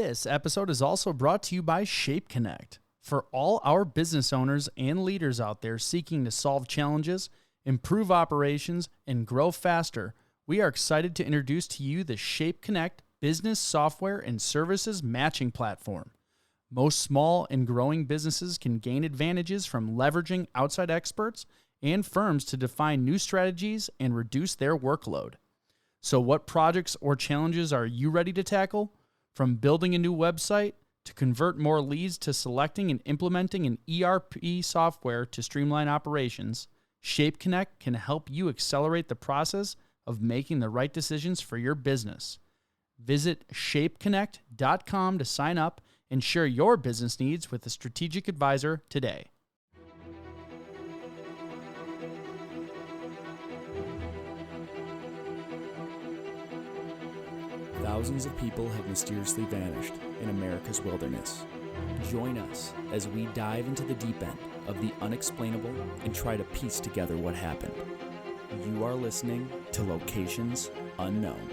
This episode is also brought to you by Shape Connect. For all our business owners and leaders out there seeking to solve challenges, improve operations, and grow faster, we are excited to introduce to you the Shape Connect business software and services matching platform. Most small and growing businesses can gain advantages from leveraging outside experts and firms to define new strategies and reduce their workload. So what projects or challenges are you ready to tackle? From building a new website to convert more leads to selecting and implementing an ERP software to streamline operations, Shape Connect can help you accelerate the process of making the right decisions for your business. Visit shapeconnect.com to sign up and share your business needs with a strategic advisor today. Thousands of people have mysteriously vanished in America's wilderness. Join us as we dive into the deep end of the unexplainable and try to piece together what happened. You are listening to Locations Unknown.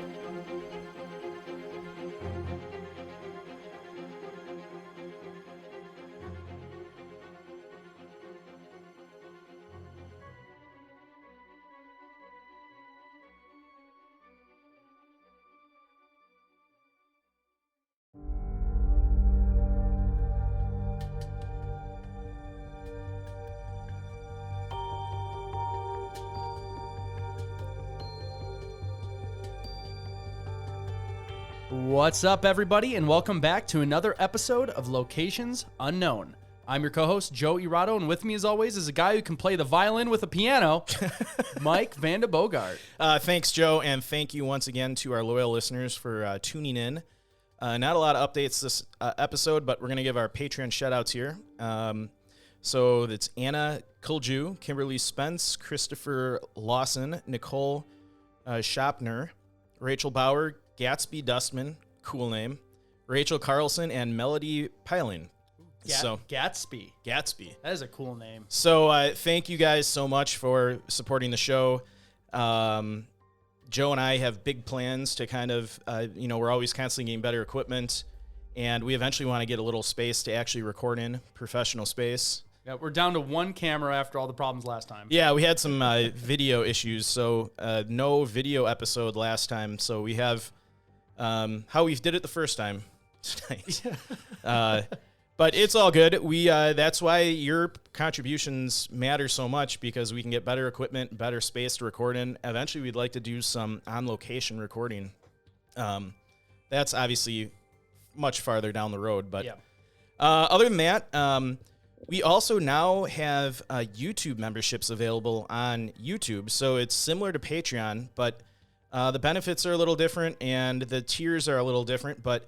What's up, everybody, and welcome back to another episode of Locations Unknown. I'm your co-host, Joe Irado, and with me, as always, is a guy who can play the violin with a piano, Mike Vanda Bogart. Thanks, Joe, and thank you once again to our loyal listeners for tuning in. Not a lot of updates this episode, but we're going to give our Patreon shout-outs here. So it's Anna Kulju, Kimberly Spence, Christopher Lawson, Nicole Schopner, Rachel Bauer, Gatsby Dustman, cool name, Rachel Carlson, and Melody Piling. Gatsby. That is a cool name. So thank you guys so much for supporting the show. Joe and I have big plans to kind of, we're always constantly getting better equipment, and we eventually want to get a little space to actually record in, professional space. Yeah, we're down to one camera after all the problems last time. Yeah, we had some video issues, so no video episode last time. So we have how we did it the first time tonight. But it's all good. We that's why your contributions matter so much, because we can get better equipment, better space to record in. Eventually, we'd like to do some on-location recording. That's obviously much farther down the road. But yeah. Other than that, we also now have YouTube memberships available on YouTube. So it's similar to Patreon, but the benefits are a little different and the tiers are a little different. But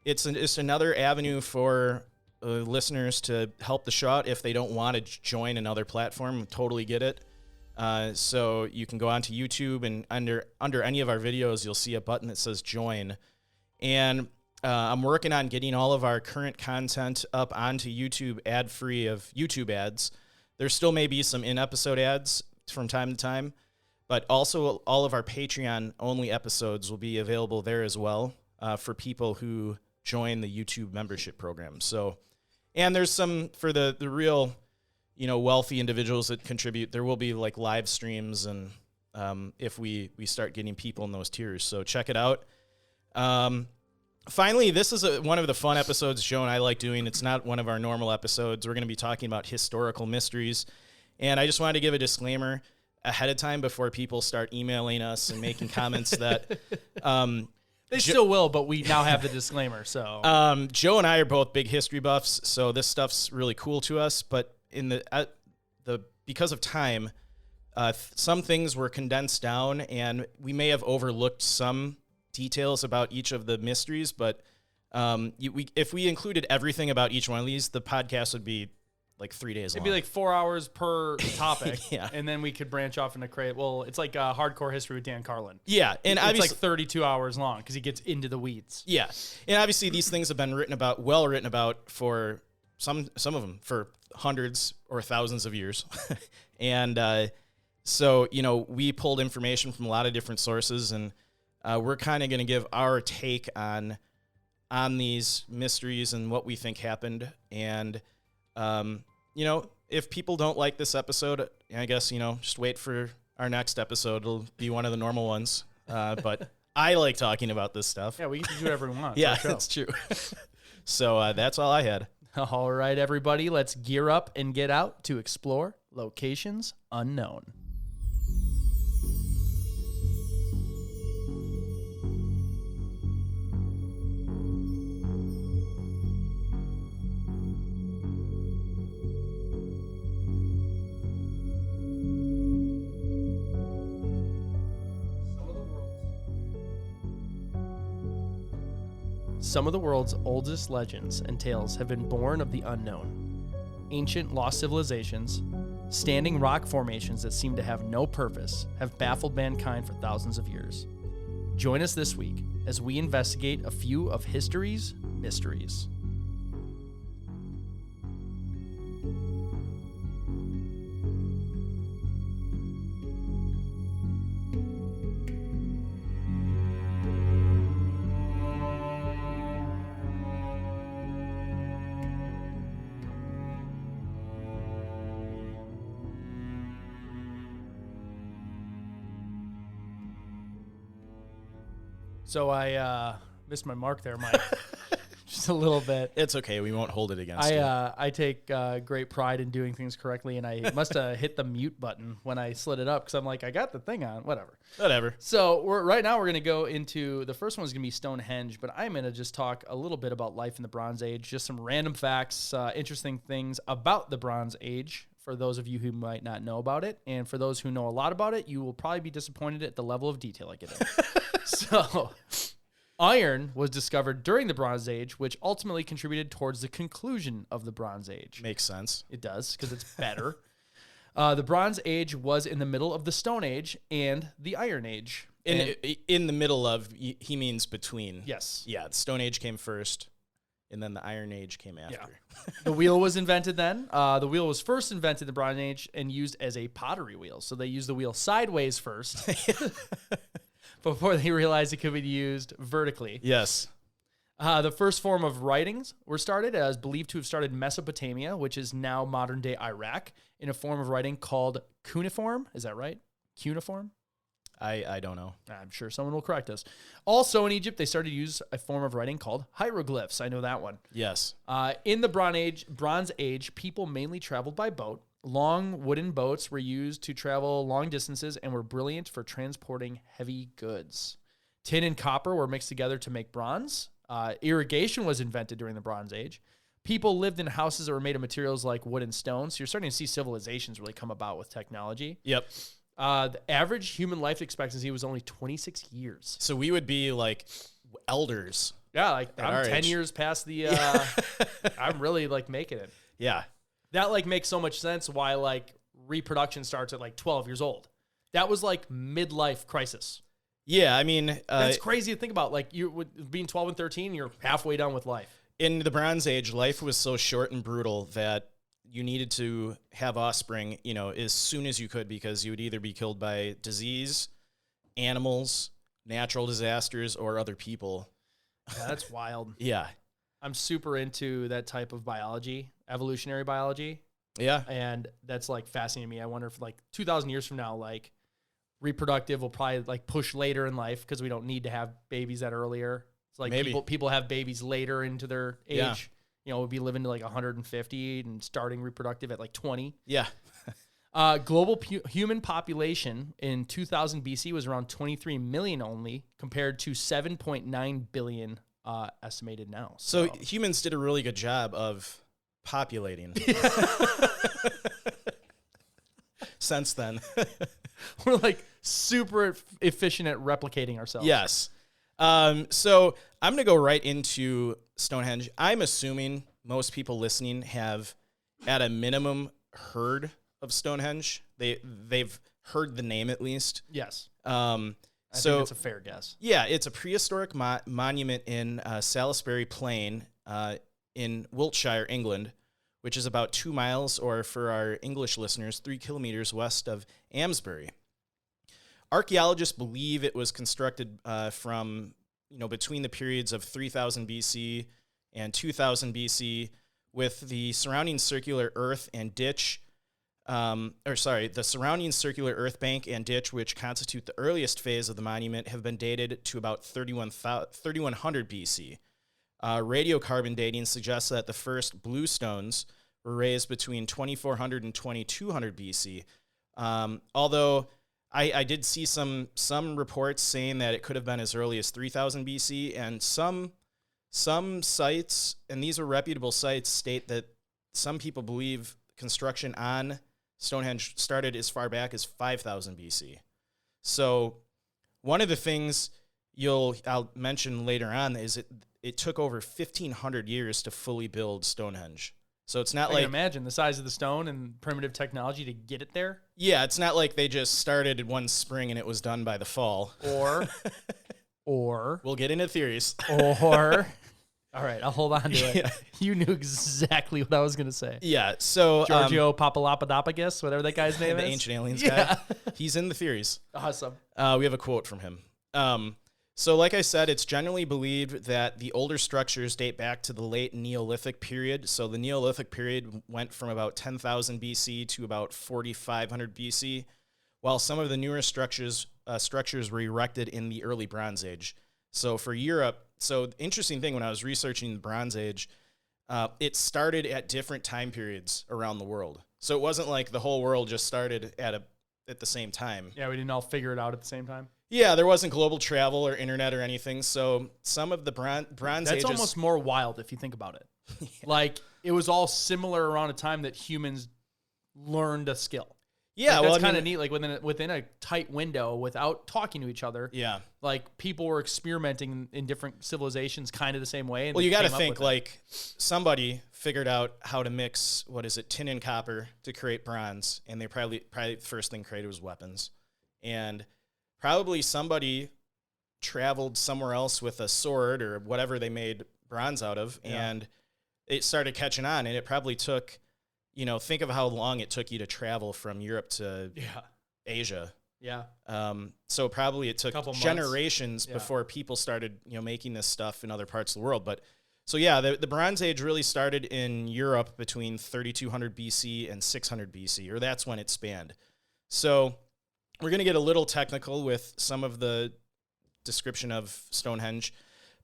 it's another avenue for listeners to help the show out if they don't want to join another platform. Totally get it. So you can go onto YouTube, and under any of our videos, you'll see a button that says join. And I'm working on getting all of our current content up onto YouTube ad-free of YouTube ads. There still may be some in-episode ads from time to time, but also all of our Patreon-only episodes will be available there as well for people who join the YouTube membership program. So, and there's some for the real, wealthy individuals that contribute. There will be like live streams, and if we start getting people in those tiers. So check it out. Finally, this is one of the fun episodes Joe and I like doing. It's not one of our normal episodes. We're going to be talking about historical mysteries. And I just wanted to give a disclaimer ahead of time before people start emailing us and making comments that... They still will, but we now have the disclaimer. So Joe and I are both big history buffs, so this stuff's really cool to us. But because of time, some things were condensed down, and we may have overlooked some details about each of the mysteries, but if we included everything about each one of these, the podcast would be like 3 days long. It'd be like 4 hours per topic. Yeah. And then we could branch off into it's like hardcore history with Dan Carlin. Yeah. And it's obviously like 32 hours long because he gets into the weeds. Yeah. And obviously these things have been well written about for some of them for hundreds or thousands of years. And so, we pulled information from a lot of different sources, and we're kind of going to give our take on on these mysteries and what we think happened. And, if people don't like this episode, I guess, just wait for our next episode. It'll be one of the normal ones. But I like talking about this stuff. Yeah, we get to do whatever we want. Yeah, that's true. So that's all I had. All right, everybody, let's gear up and get out to explore locations unknown. Some of the world's oldest legends and tales have been born of the unknown. Ancient lost civilizations, standing rock formations that seem to have no purpose, have baffled mankind for thousands of years. Join us this week as we investigate a few of history's mysteries. So I missed my mark there, Mike. Just a little bit. It's okay. We won't hold it against you. I take great pride in doing things correctly, and I must have hit the mute button when I slid it up because I'm like, I got the thing on. Whatever. So right now we're going to go into, the first one is going to be Stonehenge, but I'm going to just talk a little bit about life in the Bronze Age, just some random facts, interesting things about the Bronze Age for those of you who might not know about it. And for those who know a lot about it, you will probably be disappointed at the level of detail I get in. So, iron was discovered during the Bronze Age, which ultimately contributed towards the conclusion of the Bronze Age. Makes sense. It does, because it's better. The Bronze Age was in the middle of the Stone Age and the Iron Age. In the middle of, he means between. Yes. Yeah, the Stone Age came first, and then the Iron Age came after. Yeah. The wheel was invented then. The wheel was first invented in the Bronze Age and used as a pottery wheel. So they used the wheel sideways first before they realized it could be used vertically. Yes. The first form of writings were started as believed to have started in Mesopotamia, which is now modern-day Iraq, in a form of writing called cuneiform. Is that right? Cuneiform? I don't know. I'm sure someone will correct us. Also in Egypt, they started to use a form of writing called hieroglyphs. I know that one. Yes. In the Bronze Age, people mainly traveled by boat. Long wooden boats were used to travel long distances and were brilliant for transporting heavy goods. Tin and copper were mixed together to make bronze. Irrigation was invented during the Bronze Age. People lived in houses that were made of materials like wood and stone. So you're starting to see civilizations really come about with technology. Yep. The average human life expectancy was only 26 years. So we would be like elders. Yeah, like I'm 10 age. years past the, I'm really like making it. Yeah. That like makes so much sense why like reproduction starts at like 12 years old. That was like midlife crisis. Yeah, I mean... That's crazy to think about. Like you being 12 and 13, you're halfway done with life. In the Bronze Age, life was so short and brutal that you needed to have offspring, as soon as you could, because you would either be killed by disease, animals, natural disasters, or other people. Yeah, that's wild. Yeah. I'm super into that type of biology, evolutionary biology. Yeah. And that's like fascinating to me. I wonder if like 2,000 years from now, like reproductive will probably like push later in life because we don't need to have babies that earlier. It's like people have babies later into their age. Yeah. We'll be living to like 150 and starting reproductive at like 20. Yeah. Global human population in 2000 BC was around 23 million only, compared to 7.9 billion estimated now. So humans did a really good job of populating. Since then. We're like super efficient at replicating ourselves. Yes. So I'm going to go right into Stonehenge. I'm assuming most people listening have, at a minimum, heard of Stonehenge. They've heard the name at least. Yes. I think that's a fair guess. Yeah, it's a prehistoric monument in Salisbury Plain in Wiltshire, England, which is about 2 miles, or for our English listeners, 3 kilometers west of Amesbury. Archaeologists believe it was constructed from between the periods of 3000 BC and 2000 BC, with the surrounding circular earth and ditch, the surrounding circular earth bank and ditch, which constitute the earliest phase of the monument, have been dated to about 3100 BC. Radiocarbon dating suggests that the first blue stones were raised between 2400 and 2200 BC. Although I did see some reports saying that it could have been as early as 3000 BC, and some sites, and these are reputable sites, state that some people believe construction on Stonehenge started as far back as 5000 BC. So one of the things I'll mention later on is it took over 1500 years to fully build Stonehenge. So it's not I like... can imagine the size of the stone and primitive technology to get it there. Yeah, it's not like they just started in one spring and it was done by the fall. Or... We'll get into theories. All right, I'll hold on to it. Yeah. You knew exactly what I was going to say. Yeah, so... Giorgio Papalapodopoulos, whatever that guy's name the is. The ancient aliens guy. He's in the theories. Awesome. We have a quote from him. So like I said, it's generally believed that the older structures date back to the late Neolithic period. So the Neolithic period went from about 10,000 BC to about 4,500 BC, while some of the newer structures were erected in the early Bronze Age. So for Europe, the interesting thing when I was researching the Bronze Age, it started at different time periods around the world. So it wasn't like the whole world just started at the same time. Yeah, we didn't all figure it out at the same time. Yeah, there wasn't global travel or internet or anything, so some of the Bronze Age... That's almost more wild if you think about it. Yeah. Like, it was all similar around a time that humans learned a skill. Yeah, like, that's kind of neat. Like, within a tight window, without talking to each other, yeah, like, people were experimenting in different civilizations kind of the same way. And well, you got to think, like, somebody figured out how to mix, tin and copper to create bronze, and they probably the first thing created was weapons. And... probably somebody traveled somewhere else with a sword or whatever they made bronze out of, and it started catching on. And it probably took, think of how long it took you to travel from Europe to Asia. Yeah. So probably it took generations before people started, making this stuff in other parts of the world. But so yeah, the Bronze Age really started in Europe between 3200 BC and 600 BC, or that's when it spanned. So we're going to get a little technical with some of the description of Stonehenge,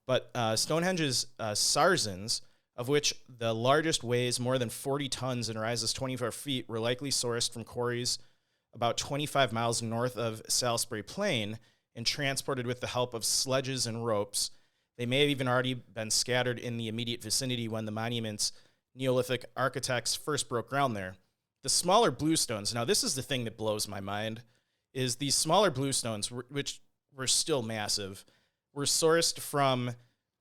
but Stonehenge's sarzens, of which the largest weighs more than 40 tons and rises 24 feet, were likely sourced from quarries about 25 miles north of Salisbury Plain and transported with the help of sledges and ropes. They may have even already been scattered in the immediate vicinity when the monument's Neolithic architects first broke ground there. The smaller bluestones, now this is the thing that blows my mind, is these smaller bluestones, which were still massive, were sourced from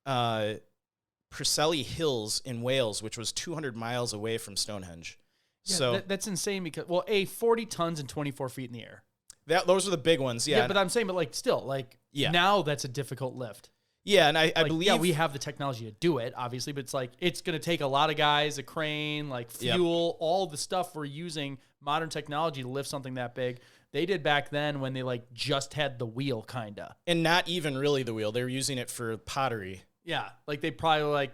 Preseli Hills in Wales, which was 200 miles away from Stonehenge. Yeah, so that's insane because, 40 tons and 24 feet in the air. Those are the big ones, yeah. Yeah, but I'm saying, now that's a difficult lift. Yeah, and I believe... Yeah, we have the technology to do it, obviously, but it's going to take a lot of guys, a crane, fuel, all the stuff we're using, modern technology to lift something that big. They did back then when they just had the wheel, kind of. And not even really the wheel. They were using it for pottery. Yeah. They probably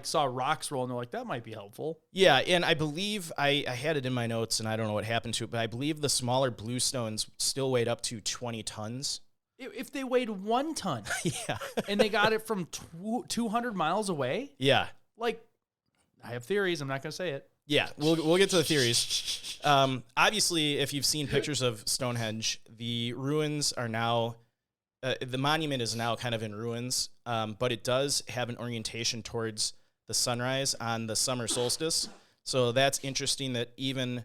saw rocks roll and they're like, that might be helpful. Yeah. And I believe I had it in my notes and I don't know what happened to it, but I believe the smaller bluestones still weighed up to 20 tons. If they weighed 1 ton. Yeah. And they got it from 200 miles away. Yeah. I have theories. I'm not going to say it. Yeah, we'll get to the theories. Obviously, if you've seen pictures of Stonehenge, the ruins are now, the monument is now kind of in ruins, but it does have an orientation towards the sunrise on the summer solstice. So that's interesting that even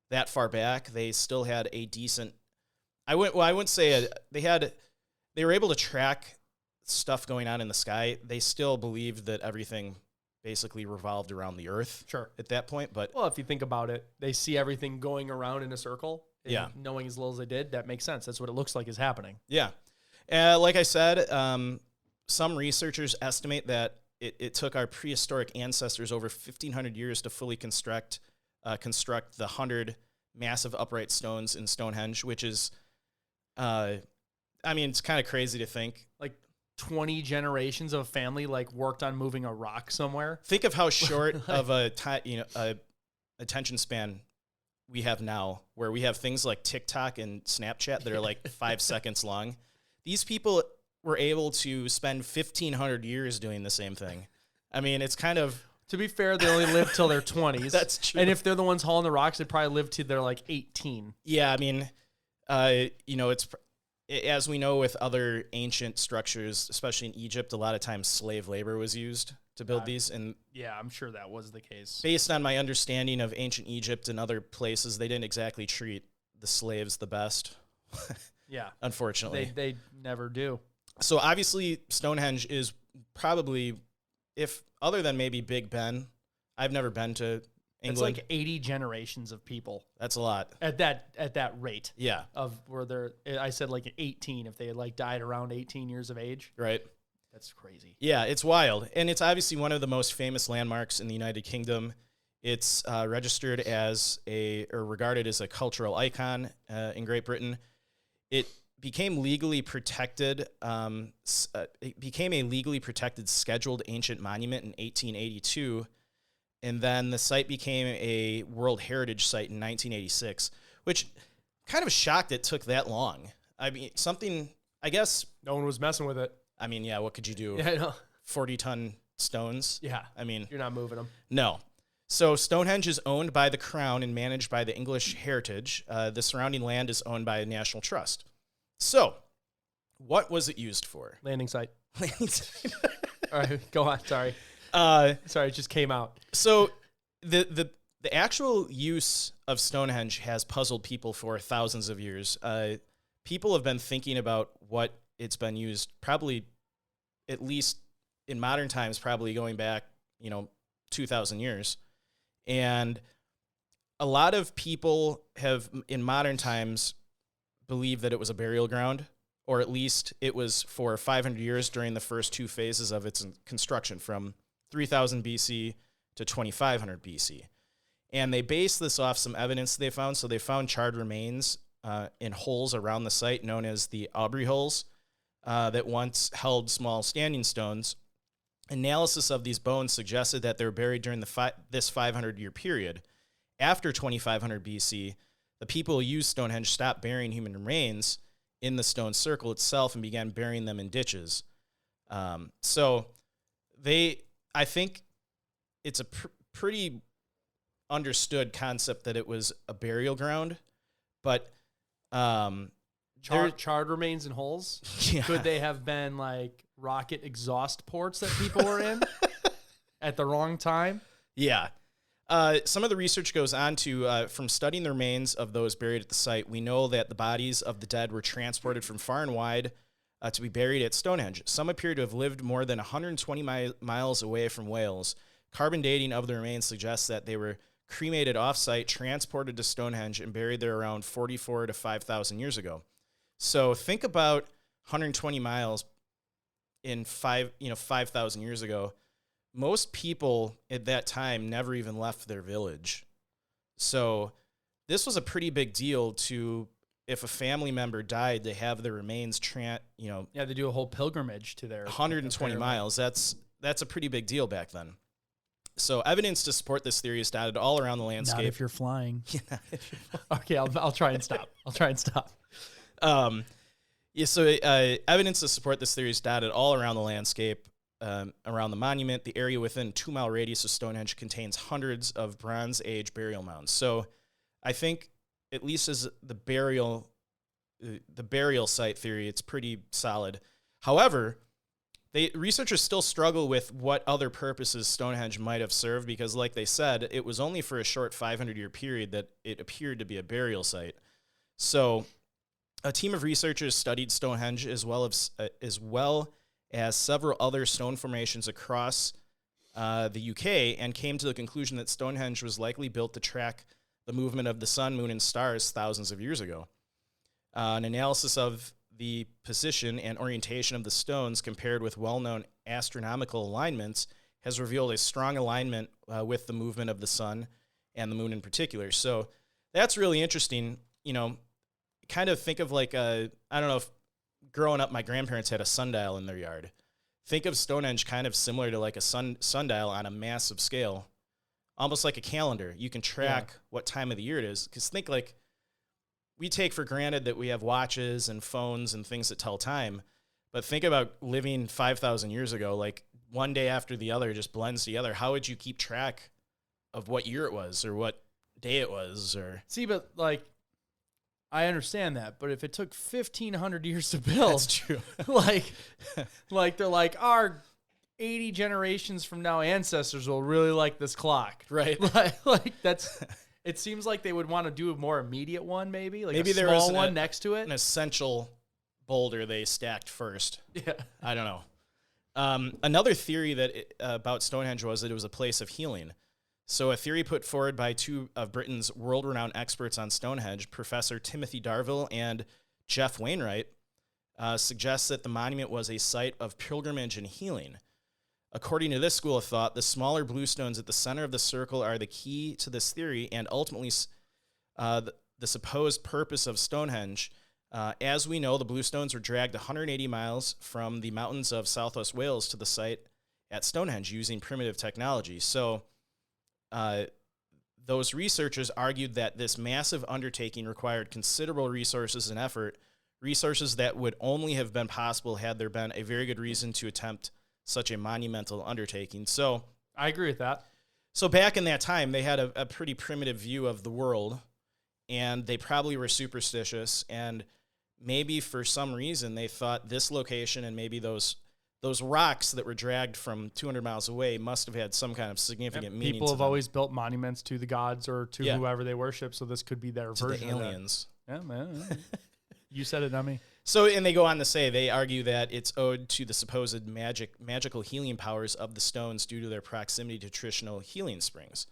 that far back, they still had a decent, I wouldn't say they were able to track stuff going on in the sky. They still believed that everything basically revolved around the earth at that point. But if you think about it, they see everything going around in a circle. And knowing as little as they did, that makes sense. That's what it looks like is happening. Yeah. Like I said, some researchers estimate that it took our prehistoric ancestors over 1,500 years to fully construct the 100 massive upright stones in Stonehenge, which is, it's kind of crazy to think. 20 generations of a family like worked on moving a rock somewhere. Think of how short of a attention span we have now, where we have things like TikTok and Snapchat that are like 5 seconds long. These people were able to spend 1,500 years doing the same thing. I mean, it's kind of... To be fair, they only live till their 20s. That's true. And if they're the ones hauling the rocks, they probably live till they're like 18. Yeah, I mean, it's... As we know with other ancient structures, especially in Egypt, a lot of times slave labor was used to build these. And yeah, I'm sure that was the case. Based on my understanding of ancient Egypt and other places, they didn't exactly treat the slaves the best. Yeah. Unfortunately. They never do. So obviously Stonehenge is probably, if other than maybe Big Ben, I've never been to England. It's like 80 generations of people. That's a lot. At that rate. Yeah. Of where they're, I said like 18, if they had like died around 18 years of age. Right. That's crazy. Yeah, it's wild. And it's obviously one of the most famous landmarks in the United Kingdom. It's registered as or regarded as a cultural icon in Great Britain. It became legally protected. It became a legally protected scheduled ancient monument in 1882. And then the site became a World Heritage Site in 1986, which kind of shocked it took that long. I mean, I guess. No one was messing with it. I mean, yeah, what could you do? Yeah, I know. 40-ton stones? Yeah. I mean. You're not moving them. No. So Stonehenge is owned by the Crown and managed by the English Heritage. The surrounding land is owned by a national trust. So, what was it used for? Landing site. Landing site. All right, go on. Sorry. Sorry, it just came out. So the actual use of Stonehenge has puzzled people for thousands of years. People have been thinking about what it's been used, probably at least in modern times, probably going back, 2,000 years. And a lot of people have, in modern times, believed that it was a burial ground, or at least it was for 500 years during the first two phases of its construction, from 3000 BC to 2500 BC. And they based this off some evidence they found. So they found charred remains in holes around the site known as the Aubrey holes that once held small standing stones. Analysis of these bones suggested that they were buried during this 500-year period. After 2500 BC, the people who used Stonehenge stopped burying human remains in the stone circle itself and began burying them in ditches. I think it's a pretty understood concept that it was a burial ground, but charred remains in holes. Yeah. Could they have been like rocket exhaust ports that people were in at the wrong time? Yeah. Some of the research goes on to, from studying the remains of those buried at the site, we know that the bodies of the dead were transported from far and wide to be buried at Stonehenge. Some appear to have lived more than 120 miles away from Wales. Carbon dating of the remains suggests that they were cremated off-site, transported to Stonehenge, and buried there around 44 to 5,000 years ago. So think about 120 miles in 5,000 years ago. Most people at that time never even left their village. So this was a pretty big deal to, if a family member died, they have their remains, Yeah, they do a whole pilgrimage to their 120 miles. That's a pretty big deal back then. So evidence to support this theory is dotted all around the landscape. Not if you're flying. Yeah. Okay, I'll try and stop. So evidence to support this theory is dotted all around the landscape, around the monument. The area within 2-mile radius of Stonehenge contains hundreds of Bronze Age burial mounds. So I think, at least as the burial site theory, it's pretty solid. However, researchers still struggle with what other purposes Stonehenge might have served, because, like they said, it was only for a short 500-year period that it appeared to be a burial site. So a team of researchers studied Stonehenge as well as several other stone formations across the UK, and came to the conclusion that Stonehenge was likely built to track the movement of the sun, moon, and stars thousands of years ago. An analysis of the position and orientation of the stones compared with well-known astronomical alignments has revealed a strong alignment with the movement of the sun and the moon in particular. So that's really interesting. Kind of think of like I don't know if growing up, my grandparents had a sundial in their yard. Think of Stonehenge kind of similar to like a sundial on a massive scale, almost like a calendar. You can track what time of the year it is. Because think like we take for granted that we have watches and phones and things that tell time. But think about living 5,000 years ago, like one day after the other just blends together. How would you keep track of what year it was or what day it was? Or See, but like, I understand that, but if it took 1,500 years to build, that's true. like they're like, our 80 generations from now ancestors will really like this clock. Right. like that's, it seems like they would want to do a more immediate one, maybe maybe a there small was one next to it. An essential boulder they stacked first. Yeah. I don't know. Another theory that about Stonehenge was that it was a place of healing. So a theory put forward by two of Britain's world-renowned experts on Stonehenge, Professor Timothy Darville and Jeff Wainwright, suggests that the monument was a site of pilgrimage and healing. According to this school of thought, the smaller blue stones at the center of the circle are the key to this theory and ultimately the supposed purpose of Stonehenge. As we know, the blue stones were dragged 180 miles from the mountains of southwest Wales to the site at Stonehenge using primitive technology. So those researchers argued that this massive undertaking required considerable resources and effort, resources that would only have been possible had there been a very good reason to attempt such a monumental undertaking. So I agree with that. So back in that time, they had a pretty primitive view of the world, and they probably were superstitious, and maybe for some reason they thought this location and maybe those rocks that were dragged from 200 miles away must have had some kind of significant meaning. People have always built monuments to the gods or to whoever they worship, so this could be their to version the aliens. Yeah, man. You said it, not me. So, and they go on to say, they argue that it's owed to the supposed magical healing powers of the stones due to their proximity to traditional healing springs.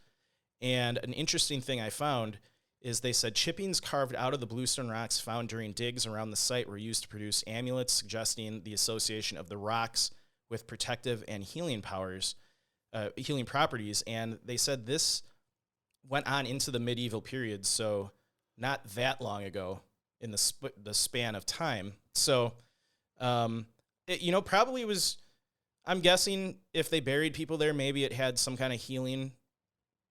And an interesting thing I found is they said chippings carved out of the bluestone rocks found during digs around the site were used to produce amulets, suggesting the association of the rocks with protective and healing powers, healing properties. And they said this went on into the medieval period, so not that long ago in the span of time. So, it, probably was, I'm guessing if they buried people there, maybe it had some kind of healing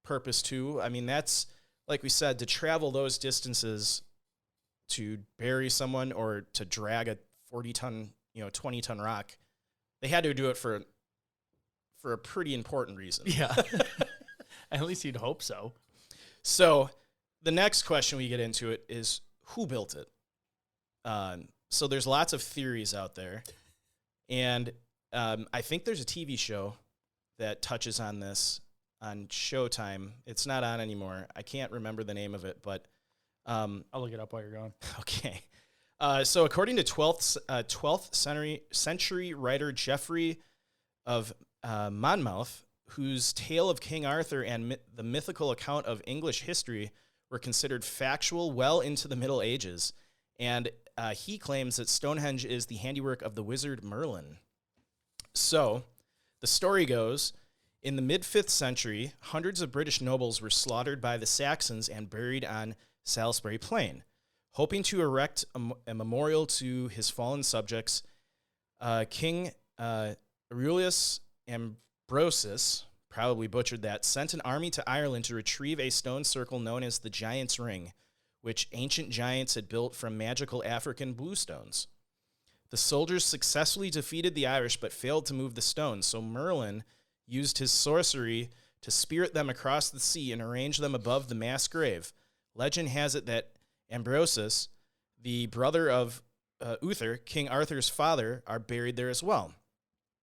purpose too. I mean, that's, like we said, to travel those distances to bury someone or to drag a 40-ton, 20-ton rock, they had to do it for a pretty important reason. Yeah. At least you'd hope so. So the next question we get into it is, who built it? So there's lots of theories out there. And I think there's a TV show that touches on this on Showtime. It's not on anymore. I can't remember the name of it, but I'll look it up while you're going. Okay. So according to 12th century writer Geoffrey of Monmouth, whose tale of King Arthur and the mythical account of English history were considered factual well into the Middle Ages, and he claims that Stonehenge is the handiwork of the wizard Merlin. So the story goes, in the mid-5th century, hundreds of British nobles were slaughtered by the Saxons and buried on Salisbury Plain. Hoping to erect a memorial to his fallen subjects, King Aurelius Ambrosius, probably butchered that, sent an army to Ireland to retrieve a stone circle known as the Giant's Ring, which ancient giants had built from magical African bluestones. The soldiers successfully defeated the Irish but failed to move the stones, so Merlin used his sorcery to spirit them across the sea and arrange them above the mass grave. Legend has it that Ambrosius, the brother of Uther, King Arthur's father, are buried there as well.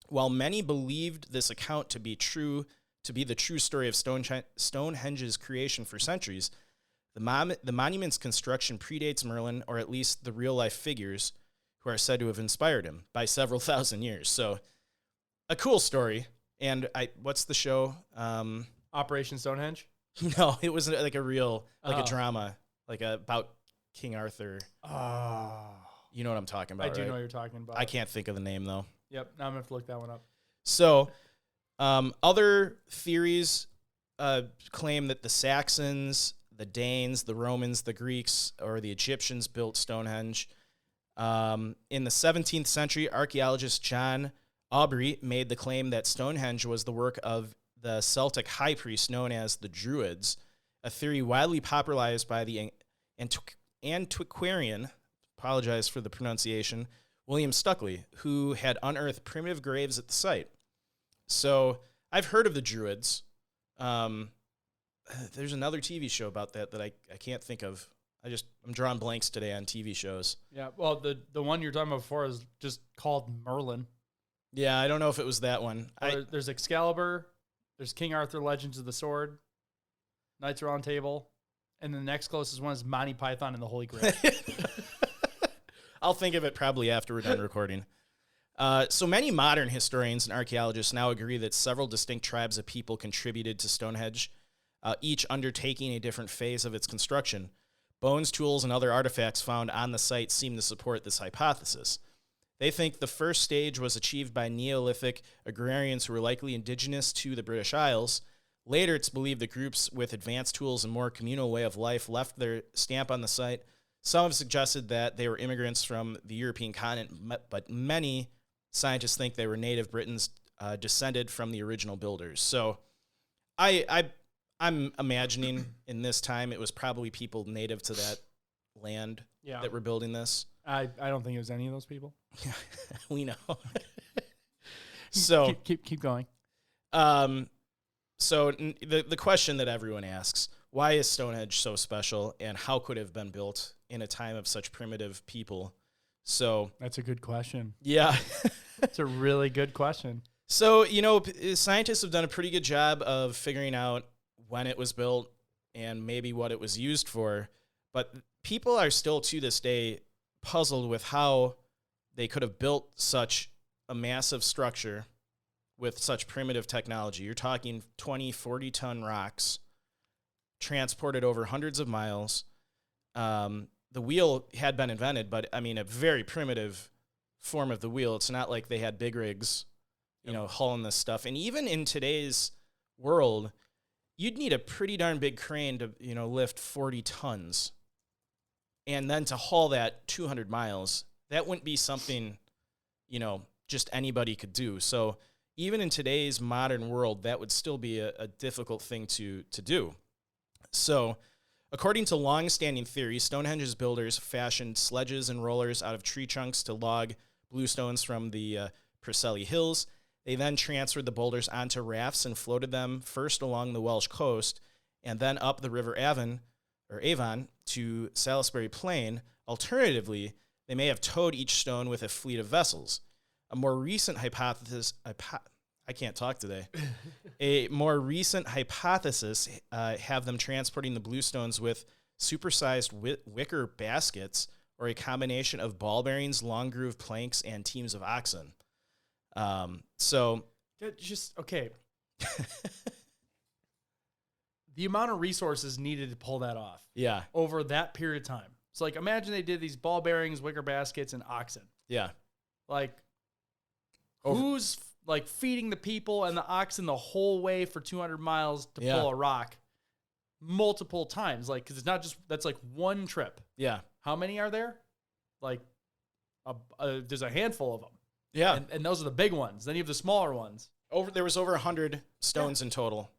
While many believed this account to be the true story of Stonehenge's creation for centuries, the monument's construction predates Merlin, or at least the real-life figures who are said to have inspired him, by several thousand years. So, a cool story. And what's the show? Operation Stonehenge? No, it was like a real, a drama, about King Arthur. Oh. You know what I'm talking about, I do right? know what you're talking about. I can't think of the name, though. Yep, now I'm going to have to look that one up. So, other theories claim that the Saxons, the Danes, the Romans, the Greeks, or the Egyptians built Stonehenge. In the 17th century, archaeologist John Aubrey made the claim that Stonehenge was the work of the Celtic high priest known as the Druids, a theory widely popularized by the antiquarian, apologize for the pronunciation, William Stuckley, who had unearthed primitive graves at the site. So I've heard of the Druids. There's another TV show about that I can't think of. I'm drawing blanks today on TV shows. Yeah, well, the one you're talking about before is just called Merlin. Yeah, I don't know if it was that one. There's Excalibur, there's King Arthur Legends of the Sword, Knights Round Table, and the next closest one is Monty Python and the Holy Grail. I'll think of it probably after we're done recording. So many modern historians and archaeologists now agree that several distinct tribes of people contributed to Stonehenge, each undertaking a different phase of its construction. Bones, tools, and other artifacts found on the site seem to support this hypothesis. They think the first stage was achieved by Neolithic agrarians who were likely indigenous to the British Isles. Later, it's believed that groups with advanced tools and more communal way of life left their stamp on the site. Some have suggested that they were immigrants from the European continent, but many scientists think they were native Britons descended from the original builders. So I'm imagining in this time it was probably people native to that land that were building this. I don't think it was any of those people. We know. So keep going. So the question that everyone asks, why is Stonehenge so special, and how could it have been built in a time of such primitive people? So that's a good question. Yeah. It's a really good question. So, scientists have done a pretty good job of figuring out when it was built and maybe what it was used for, but people are still to this day puzzled with how they could have built such a massive structure with such primitive technology. You're talking 20, 40-ton rocks transported over hundreds of miles. The wheel had been invented, but a very primitive form of the wheel. It's not like they had big rigs, hauling this stuff. And even in today's world, you'd need a pretty darn big crane to, lift 40 tons. And then to haul that 200 miles, that wouldn't be something, just anybody could do. So even in today's modern world, that would still be a difficult thing to do. So according to long-standing theory, Stonehenge's builders fashioned sledges and rollers out of tree trunks to log bluestones from the Preseli Hills. They then transferred the boulders onto rafts and floated them first along the Welsh coast and then up the River Avon to Salisbury Plain. Alternatively, they may have towed each stone with a fleet of vessels. A more recent hypothesis, A more recent hypothesis have them transporting the bluestones with supersized wicker baskets or a combination of ball bearings, long groove planks, and teams of oxen. Okay. The amount of resources needed to pull that off. Yeah. Over that period of time. So imagine they did these ball bearings, wicker baskets, and oxen. Yeah. Who's feeding the people and the oxen the whole way for 200 miles to pull a rock multiple times? Because it's not just, that's one trip. Yeah. How many are there? There's a handful of them. Yeah. And those are the big ones. Then you have the smaller ones. There was over 100 stones in total.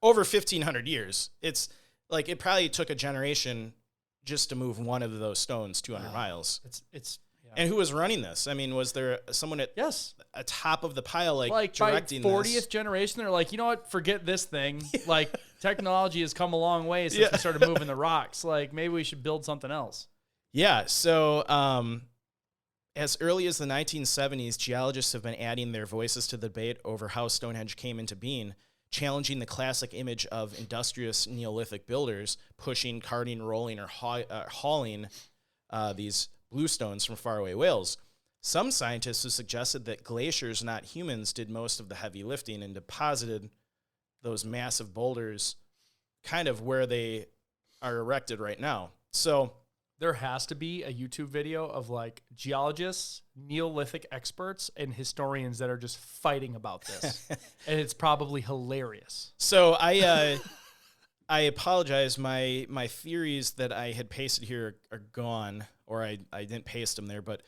Over 1,500 years. It's it probably took a generation just to move one of those stones 200 miles. It's And who was running this? Was there someone at top of the pile, directing by 40th this? generation, they're like, you know what? Forget this thing. Technology has come a long way since we started moving the rocks. Maybe we should build something else. Yeah. So, as early as the 1970s, geologists have been adding their voices to the debate over how Stonehenge came into being, challenging the classic image of industrious Neolithic builders pushing, carting, rolling, or hauling these bluestones from faraway Wales. Some scientists have suggested that glaciers, not humans, did most of the heavy lifting and deposited those massive boulders kind of where they are erected right now. So there has to be a YouTube video of geologists, Neolithic experts, and historians that are just fighting about this. And it's probably hilarious. So I I apologize. My theories that I had pasted here are gone, or I didn't paste them there. But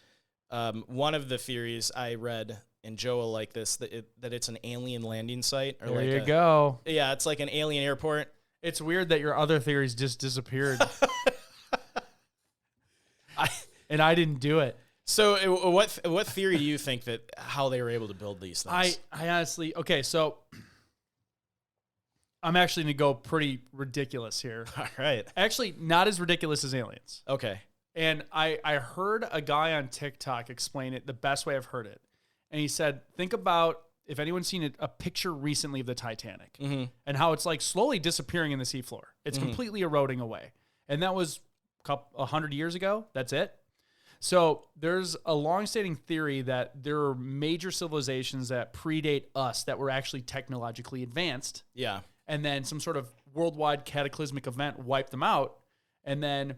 one of the theories I read, and Joe will like this, that it's an alien landing site. Or There like you go. Yeah, it's like an alien airport. It's weird that your other theories just disappeared. And I didn't do it. So what theory do you think that how they were able to build these things? I honestly, okay, so I'm actually going to go pretty ridiculous here. All right. Actually, not as ridiculous as aliens. Okay. And I heard a guy on TikTok explain it the best way I've heard it. And he said, think about, if anyone's seen a picture recently of the Titanic and how it's like slowly disappearing in the seafloor. It's completely eroding away. And that was 100 years ago. That's it. So there's a long-standing theory that there are major civilizations that predate us that were actually technologically advanced. Yeah. And then some sort of worldwide cataclysmic event wiped them out. And then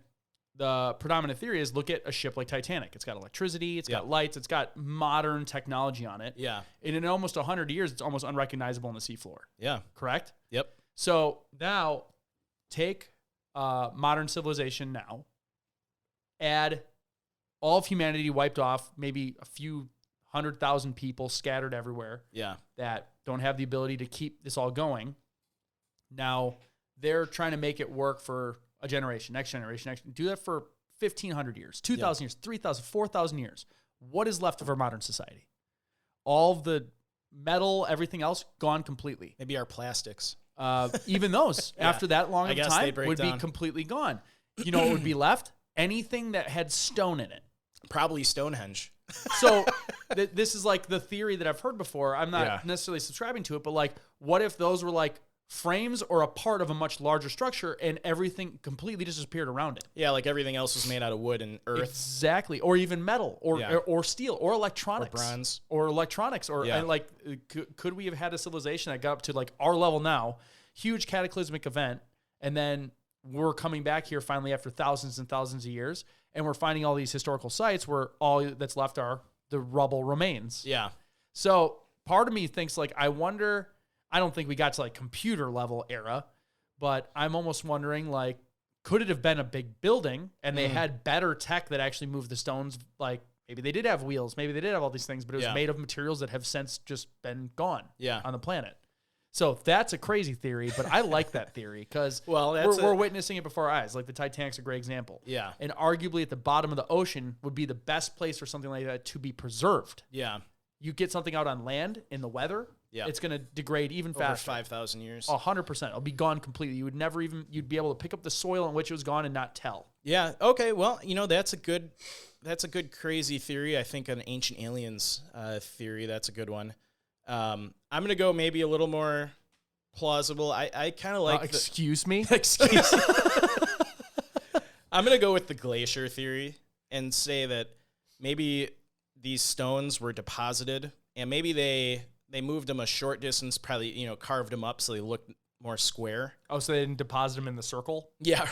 the predominant theory is look at a ship like Titanic. It's got electricity, it's got lights, it's got modern technology on it. Yeah. And in almost 100 years, it's almost unrecognizable on the seafloor. Yeah. Correct? Yep. So now take modern civilization now, add all of humanity wiped off, maybe a few 100,000 people scattered everywhere. Yeah. That don't have the ability to keep this all going. Now they're trying to make it work for a generation, next generation, do that for 1,500 years, 2,000 years, 3,000, 4,000 years. What is left of our modern society? All of the metal, everything else, gone completely. Maybe our plastics. Even those, after that long of a time, would down. be completely gone. You know what would be left? Anything that had stone in it. Probably Stonehenge. So this is like the theory that I've heard before. I'm not necessarily subscribing to it, but like, what if those were like frames or a part of a much larger structure and everything completely disappeared around it? Yeah, like everything else was made out of wood and earth. Exactly. Or even metal or steel or electronics. Or bronze. Or electronics. Or and like, could we have had a civilization that got up to like our level now, huge cataclysmic event, and then we're coming back here finally after thousands and thousands of years, and we're finding all these historical sites where all that's left are the rubble remains. Yeah. So part of me thinks like, I wonder, I don't think we got to like computer level era, but I'm almost wondering like, could it have been a big building and they had better tech that actually moved the stones? Like maybe they did have wheels, maybe they did have all these things, but it was made of materials that have since just been gone on the planet. So that's a crazy theory, but I like that theory because we're witnessing it before our eyes. Like the Titanic's a great example. Yeah. And arguably at the bottom of the ocean would be the best place for something like that to be preserved. Yeah. You get something out on land in the weather, it's going to degrade even faster. Over 5,000 years. 100%. It'll be gone completely. You would never even, you'd be able to pick up the soil in which it was gone and not tell. Yeah. Okay. Well, you know, that's a good crazy theory. I think an ancient aliens theory, that's a good one. I'm going to go maybe a little more plausible. I kind of like excuse me? Excuse me. I'm going to go with the glacier theory and say that maybe these stones were deposited and maybe they moved them a short distance, probably, you know, carved them up so they looked more square. Oh, so they didn't deposit them in the circle? Yeah.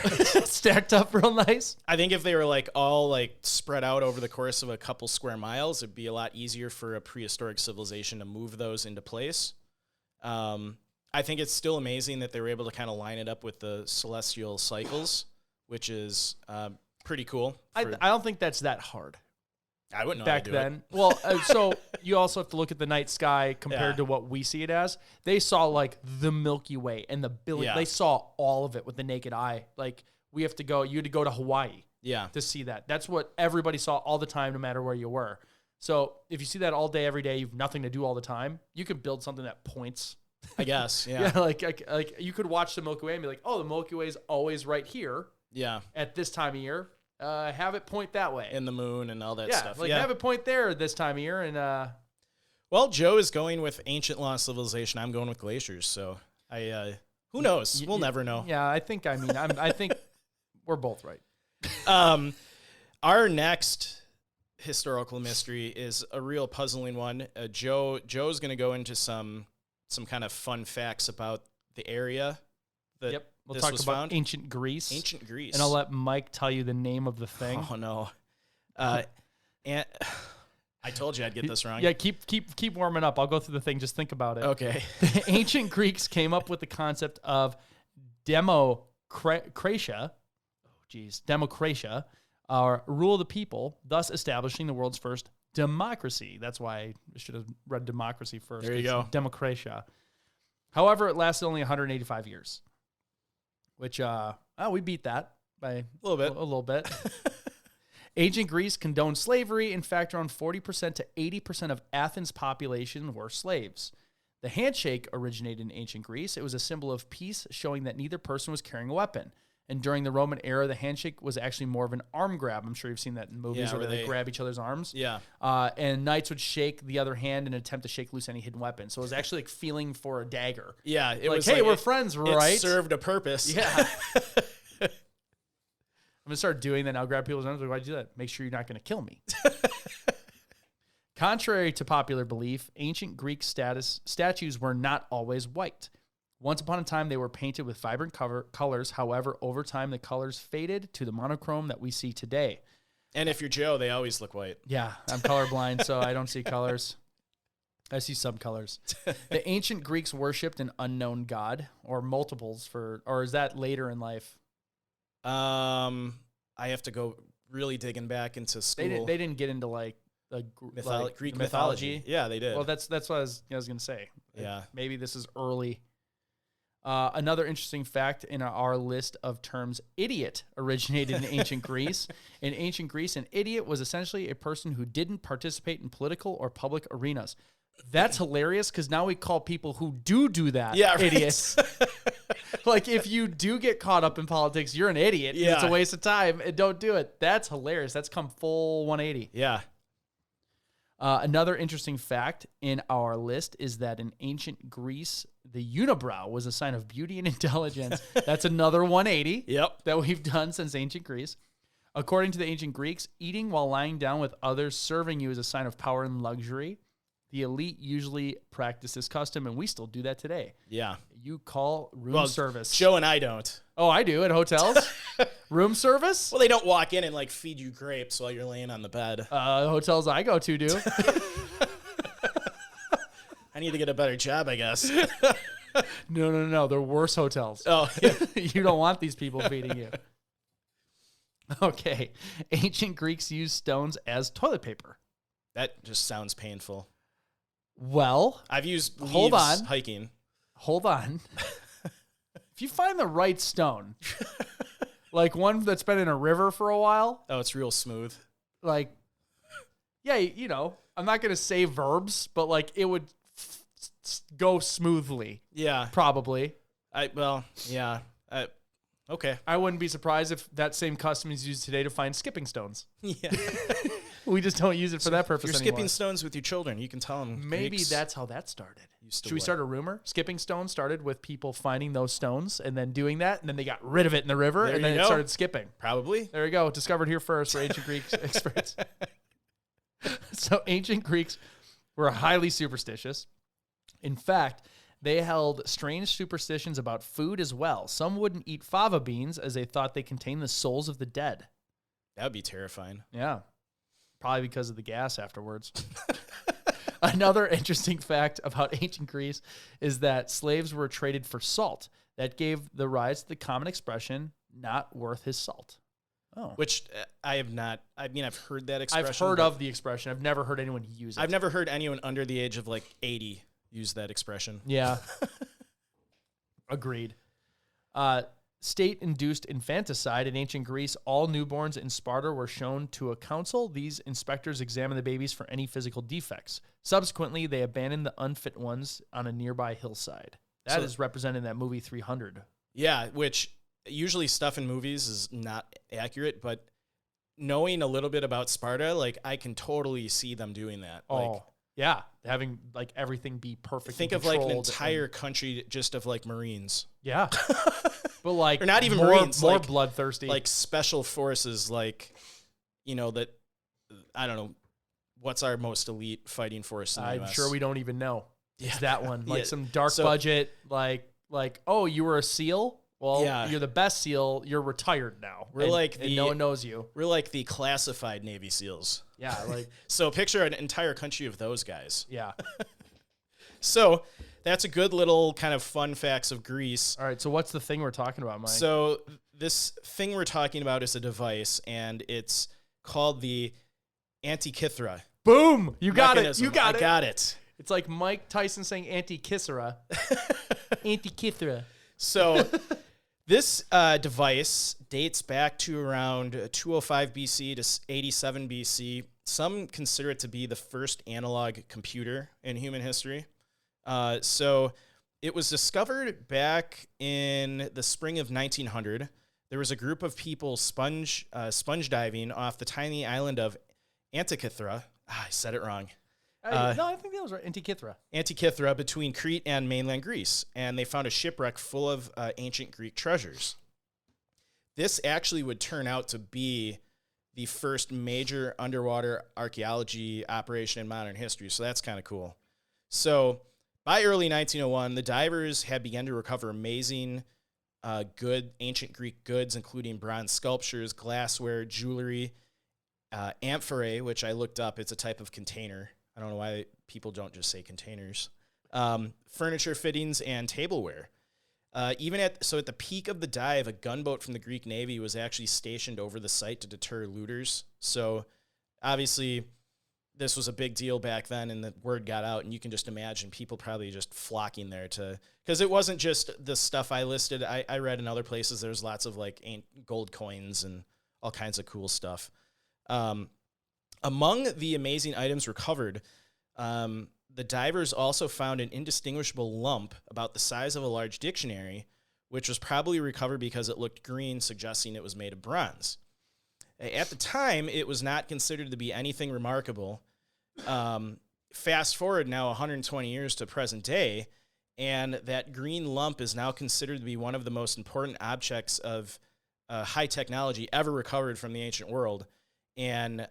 Stacked up real nice? I think if they were like all like spread out over the course of a couple square miles, it'd be a lot easier for a prehistoric civilization to move those into place. I think it's still amazing that they were able to kind of line it up with the celestial cycles, which is pretty cool. I don't think that's that hard. I wouldn't know back how to do then. it. Well, so you also have to look at the night sky compared to what we see it as. They saw like the Milky Way and the billion. They saw all of it with the naked eye. Like you had to go to Hawaii to see that. That's what everybody saw all the time, no matter where you were. So if you see that all day, every day, you've nothing to do all the time, you could build something that points. I guess. Yeah. like you could watch the Milky Way and be like, oh, the Milky Way is always right here. Yeah. At this time of year. Have it point that way. In the moon and all that stuff. Like have it point there this time of year. And well, Joe is going with ancient lost civilization. I'm going with glaciers. So who knows? We'll never know. Yeah, I think we're both right. Our next historical mystery is a real puzzling one. Joe's going to go into some kind of fun facts about the area that We'll talk about ancient Greece. Ancient Greece. And I'll let Mike tell you the name of the thing. Oh, no. And I told you I'd get this wrong. Yeah, keep warming up. I'll go through the thing. Just think about it. Okay. The ancient Greeks came up with the concept of democratia, rule of the people, thus establishing the world's first democracy. That's why I should have read democracy first. There you go. Democratia. However, it lasted only 185 years, which we beat that by a little bit. Ancient Greece condoned slavery. In fact, around 40% to 80% of Athens' population were slaves. The handshake originated in ancient Greece. It was a symbol of peace, showing that neither person was carrying a weapon. And during the Roman era, the handshake was actually more of an arm grab. I'm sure you've seen that in movies where they grab each other's arms. Yeah. And knights would shake the other hand in an attempt to shake loose any hidden weapon. So it was actually like feeling for a dagger. Yeah. It was hey, we're friends, right? It served a purpose. Yeah. I'm going to start doing that now. Grab people's arms. Like, why'd you do that? Make sure you're not going to kill me. Contrary to popular belief, ancient Greek statues were not always white. Once upon a time, they were painted with vibrant colors. However, over time, the colors faded to the monochrome that we see today. And if you're Joe, they always look white. Yeah, I'm colorblind, so I don't see colors. I see some colors. The ancient Greeks worshipped an unknown god or multiples or is that later in life? I have to go really digging back into school. They didn't get into like the Greek mythology. Yeah, they did. Well, that's what I was going to say. Yeah. Maybe this is early. Another interesting fact in our list of terms, idiot originated in ancient Greece. In ancient Greece, an idiot was essentially a person who didn't participate in political or public arenas. That's hilarious because now we call people who do that idiots. Like if you do get caught up in politics, you're an idiot. Yeah. It's a waste of time and don't do it. That's hilarious. That's come full 180. Yeah. Another interesting fact in our list is that in ancient Greece, the unibrow was a sign of beauty and intelligence. That's another 180 that we've done since ancient Greece. According to the ancient Greeks, eating while lying down with others serving you is a sign of power and luxury. The elite usually practice this custom, and we still do that today. Yeah. You call room service. Joe and I don't. Oh, I do at hotels? Room service? Well, they don't walk in and like feed you grapes while you're laying on the bed. Hotels I go to do. I need to get a better job, I guess. No. They're worse hotels. Oh, yeah. You don't want these people feeding you. Okay. Ancient Greeks used stones as toilet paper. That just sounds painful. Well, I've used leaves hold on. hiking. Hold on. If you find the right stone, like one that's been in a river for a while. Oh, it's real smooth. Like, yeah, I'm not going to say verbs, but like it would go smoothly. Yeah. Probably. Yeah. Okay. I wouldn't be surprised if that same custom is used today to find skipping stones. Yeah. We just don't use it for that purpose anymore. You're anymore. skipping stones with your children. You can tell them. Maybe that's how that started. Should we start a rumor? Skipping stones started with people finding those stones and then doing that, and then they got rid of it in the river, and then it started skipping. Probably. There you go. Discovered here first for ancient Greek experts. So ancient Greeks were highly superstitious. In fact, they held strange superstitions about food as well. Some wouldn't eat fava beans as they thought they contained the souls of the dead. That would be terrifying. Yeah. Probably because of the gas afterwards. Another interesting fact about ancient Greece is that slaves were traded for salt. That gave the rise to the common expression, not worth his salt. Oh. Which I have not. I mean, I've heard that expression. I've heard of the expression. I've never heard anyone use it. I've never heard anyone under the age of like 80 use that expression. Yeah. Agreed. State-induced infanticide in ancient Greece. All newborns in Sparta were shown to a council. These inspectors examined the babies for any physical defects. Subsequently, they abandoned the unfit ones on a nearby hillside. That is represented in that movie 300. Yeah, which usually stuff in movies is not accurate, but knowing a little bit about Sparta, like I can totally see them doing that. Oh, like, yeah. Having like everything be perfect. Think of like an entire country just of like Marines. Yeah. But like, or not even Marines, more like, bloodthirsty, like special forces, like, that, I don't know, what's our most elite fighting force in the I'm US? sure we don't even know. Yeah. It's that one, like some dark budget, like, oh, you were a SEAL? Well, you're the best SEAL. You're retired now. And no one knows you. We're like the classified Navy SEALs. Yeah, like so picture an entire country of those guys. Yeah. So that's a good little kind of fun facts of Greece. All right, so what's the thing we're talking about, Mike? So this thing we're talking about is a device, and it's called the Antikythera Boom! You got Mechanism. it. You got I it. got it. It's like Mike Tyson saying Antikythera. Antikythera. So this device dates back to around 205 BC to 87 BC. Some consider it to be the first analog computer in human history. So it was discovered back in the spring of 1900. There was a group of people sponge diving off the tiny island of Antikythera. I said it wrong. No, I think that was right. Antikythera. Antikythera between Crete and mainland Greece, and they found a shipwreck full of ancient Greek treasures. This actually would turn out to be the first major underwater archaeology operation in modern history, so that's kind of cool. So by early 1901, the divers had begun to recover amazing good ancient Greek goods, including bronze sculptures, glassware, jewelry, amphorae, which I looked up. It's a type of container. I don't know why people don't just say containers. Furniture fittings and tableware. At the peak of the dive, a gunboat from the Greek Navy was actually stationed over the site to deter looters. So obviously this was a big deal back then, and the word got out, and you can just imagine people probably just flocking there because it wasn't just the stuff I listed. I read in other places there's lots of like gold coins and all kinds of cool stuff. Among the amazing items recovered, the divers also found an indistinguishable lump about the size of a large dictionary, which was probably recovered because it looked green, suggesting it was made of bronze. At the time, it was not considered to be anything remarkable. Fast forward now 120 years to present day, and that green lump is now considered to be one of the most important objects of high technology ever recovered from the ancient world, and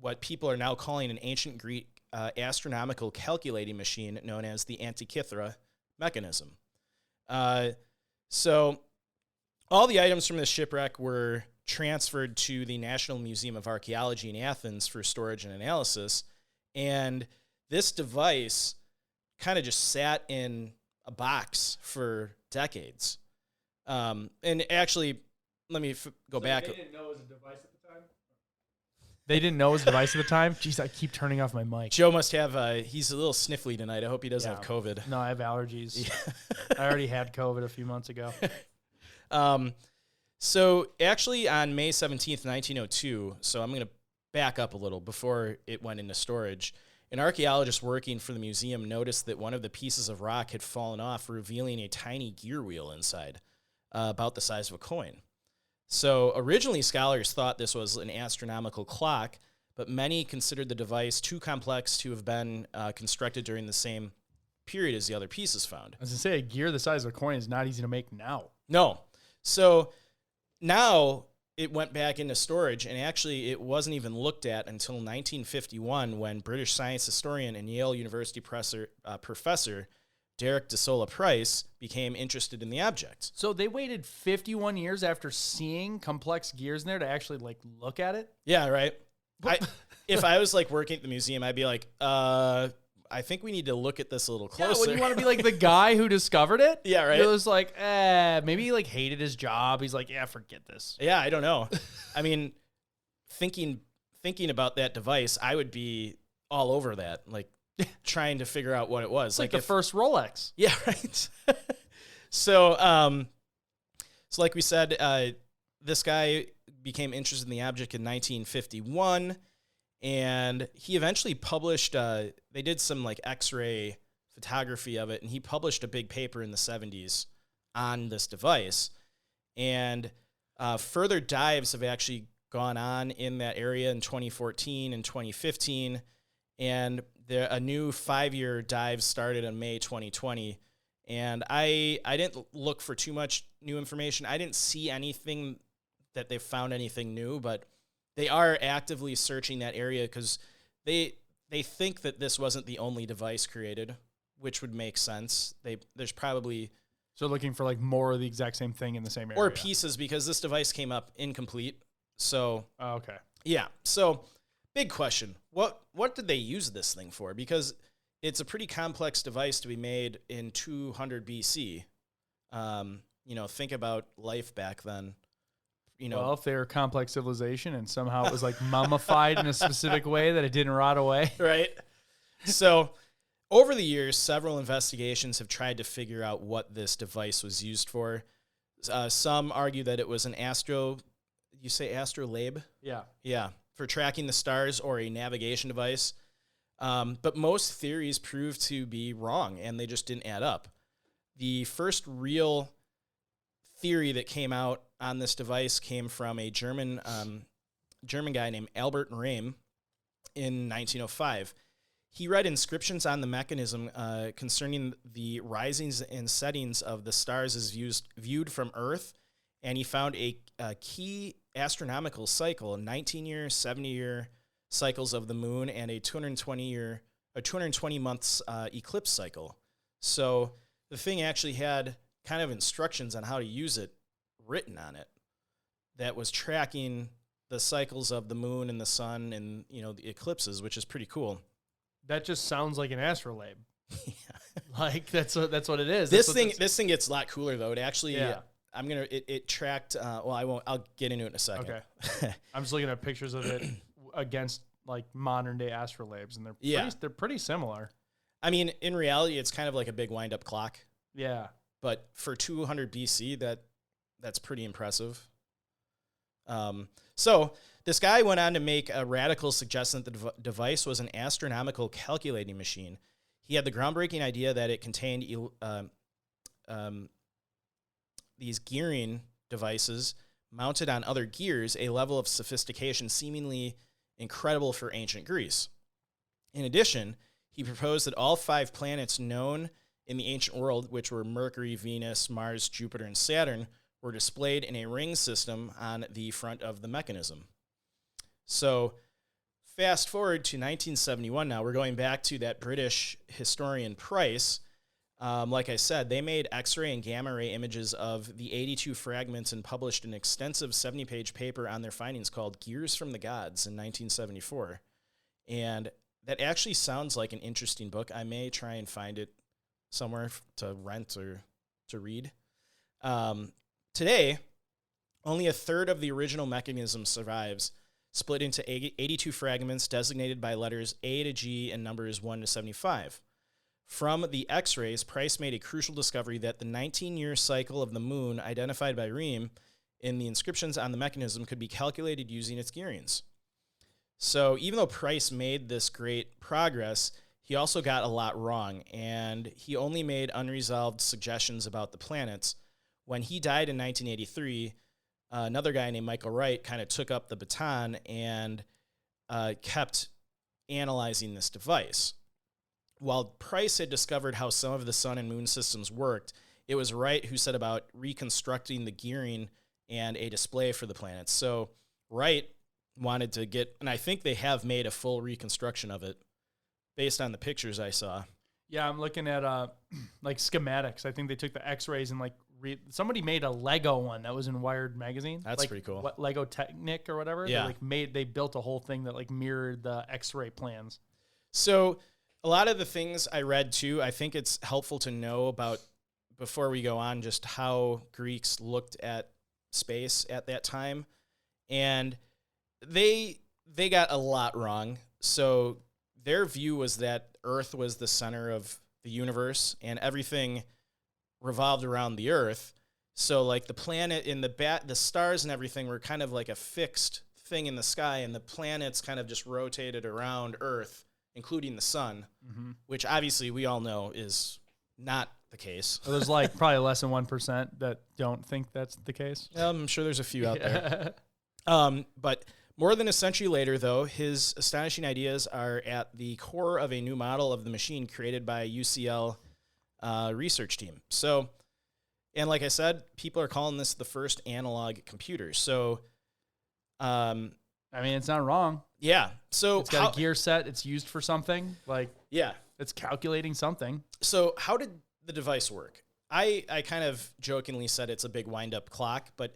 what people are now calling an ancient Greek astronomical calculating machine known as the Antikythera Mechanism. So all the items from this shipwreck were transferred to the National Museum of Archaeology in Athens for storage and analysis. And this device kind of just sat in a box for decades. And actually, let me go back. They didn't know it was a device at the time? They didn't know it was a device at the time? Jeez, I keep turning off my mic. Joe must have, he's a little sniffly tonight. I hope he doesn't have COVID. No, I have allergies. Yeah. I already had COVID a few months ago. So actually on May 17th, 1902, so I'm going to back up a little before it went into storage, an archaeologist working for the museum noticed that one of the pieces of rock had fallen off, revealing a tiny gear wheel inside, about the size of a coin. So originally scholars thought this was an astronomical clock, but many considered the device too complex to have been constructed during the same period as the other pieces found. I was going to say, a gear the size of a coin is not easy to make now. No. So now it went back into storage, and actually it wasn't even looked at until 1951 when British science historian and Yale University professor Derek DeSola Price became interested in the object. So they waited 51 years after seeing complex gears in there to actually like look at it? Yeah, right. If I was like working at the museum, I'd be like, I think we need to look at this a little closer. Yeah, when you want to be like the guy who discovered it. Yeah, right. It was like, maybe he like hated his job. He's like, yeah, forget this. Yeah, I don't know. I mean, thinking about that device, I would be all over that, like trying to figure out what it was. It's like the first Rolex. Yeah, right. So like we said, this guy became interested in the object in 1951. And he eventually published, they did some like X-ray photography of it, and he published a big paper in the 70s on this device. And further dives have actually gone on in that area in 2014 and 2015. And a new 5-year dive started in May 2020. And I didn't look for too much new information. I didn't see anything that they found anything new, but they are actively searching that area because they think that this wasn't the only device created, which would make sense. There's probably... So looking for like more of the exact same thing in the same area. Or pieces, because this device came up incomplete. So... Oh, okay. Yeah. So, big question. What did they use this thing for? Because it's a pretty complex device to be made in 200 BC. Think about life back then. Well, if they were a complex civilization and somehow it was like mummified in a specific way that it didn't rot away. Right. So over the years, several investigations have tried to figure out what this device was used for. Some argue that it was an astrolabe? Yeah. Yeah, for tracking the stars or a navigation device. But most theories proved to be wrong, and they just didn't add up. The first real theory that came out on this device came from a German guy named Albert Rehm in 1905. He read inscriptions on the mechanism concerning the risings and settings of the stars as viewed from Earth, and he found a key astronomical cycle, 19-year, 70-year cycles of the moon, and a 220 months eclipse cycle. So the thing actually had kind of instructions on how to use it written on it that was tracking the cycles of the moon and the sun and the eclipses, which is pretty cool. That just sounds like an astrolabe. Yeah. Like that's what it is. This thing gets a lot cooler though. It actually, Yeah. It tracked. I'll get into it in a second. Okay. I'm just looking at pictures of it against like modern day astrolabes, and they're pretty similar. I mean, in reality, it's kind of like a big wind up clock. Yeah. But for 200 BC, that's pretty impressive. So this guy went on to make a radical suggestion that the device was an astronomical calculating machine. He had the groundbreaking idea that it contained these gearing devices mounted on other gears, a level of sophistication seemingly incredible for ancient Greece. In addition, he proposed that all 5 planets known in the ancient world, which were Mercury, Venus, Mars, Jupiter, and Saturn, were displayed in a ring system on the front of the mechanism. So fast forward to 1971 now. We're going back to that British historian Price. Like I said, they made X-ray and gamma ray images of the 82 fragments and published an extensive 70-page paper on their findings called Gears from the Gods in 1974. And that actually sounds like an interesting book. I may try and find it somewhere to rent or to read. Today, only a third of the original mechanism survives, split into 82 fragments designated by letters A to G and numbers 1 to 75. From the X-rays, Price made a crucial discovery that the 19-year cycle of the moon identified by Rehm in the inscriptions on the mechanism could be calculated using its gearings. So even though Price made this great progress, he also got a lot wrong, and he only made unresolved suggestions about the planets. When he died in 1983, another guy named Michael Wright kind of took up the baton and kept analyzing this device. While Price had discovered how some of the sun and moon systems worked, it was Wright who set about reconstructing the gearing and a display for the planets. So Wright wanted to get, and I think they have made a full reconstruction of it based on the pictures I saw. Yeah, I'm looking at like schematics. I think they took the X-rays and like somebody made a Lego one that was in Wired magazine. That's pretty cool. What, Lego Technic or whatever. Yeah. They built a whole thing that like mirrored the X-ray plans. So a lot of the things I read too, I think it's helpful to know about before we go on just how Greeks looked at space at that time. And they got a lot wrong. So their view was that Earth was the center of the universe and everything revolved around the Earth. So like the planet in the stars and everything were kind of like a fixed thing in the sky, and the planets kind of just rotated around Earth, including the sun, which obviously we all know is not the case. Well, there's like probably less than 1% that don't think that's the case. I'm sure there's a few out there. But more than a century later, though, his astonishing ideas are at the core of a new model of the machine created by a UCL research team. So, and like I said, people are calling this the first analog computer. So, I mean, it's not wrong. Yeah. So it's got a gear set. It's used for something. Like, yeah, it's calculating something. So how did the device work? I kind of jokingly said it's a big wind-up clock, but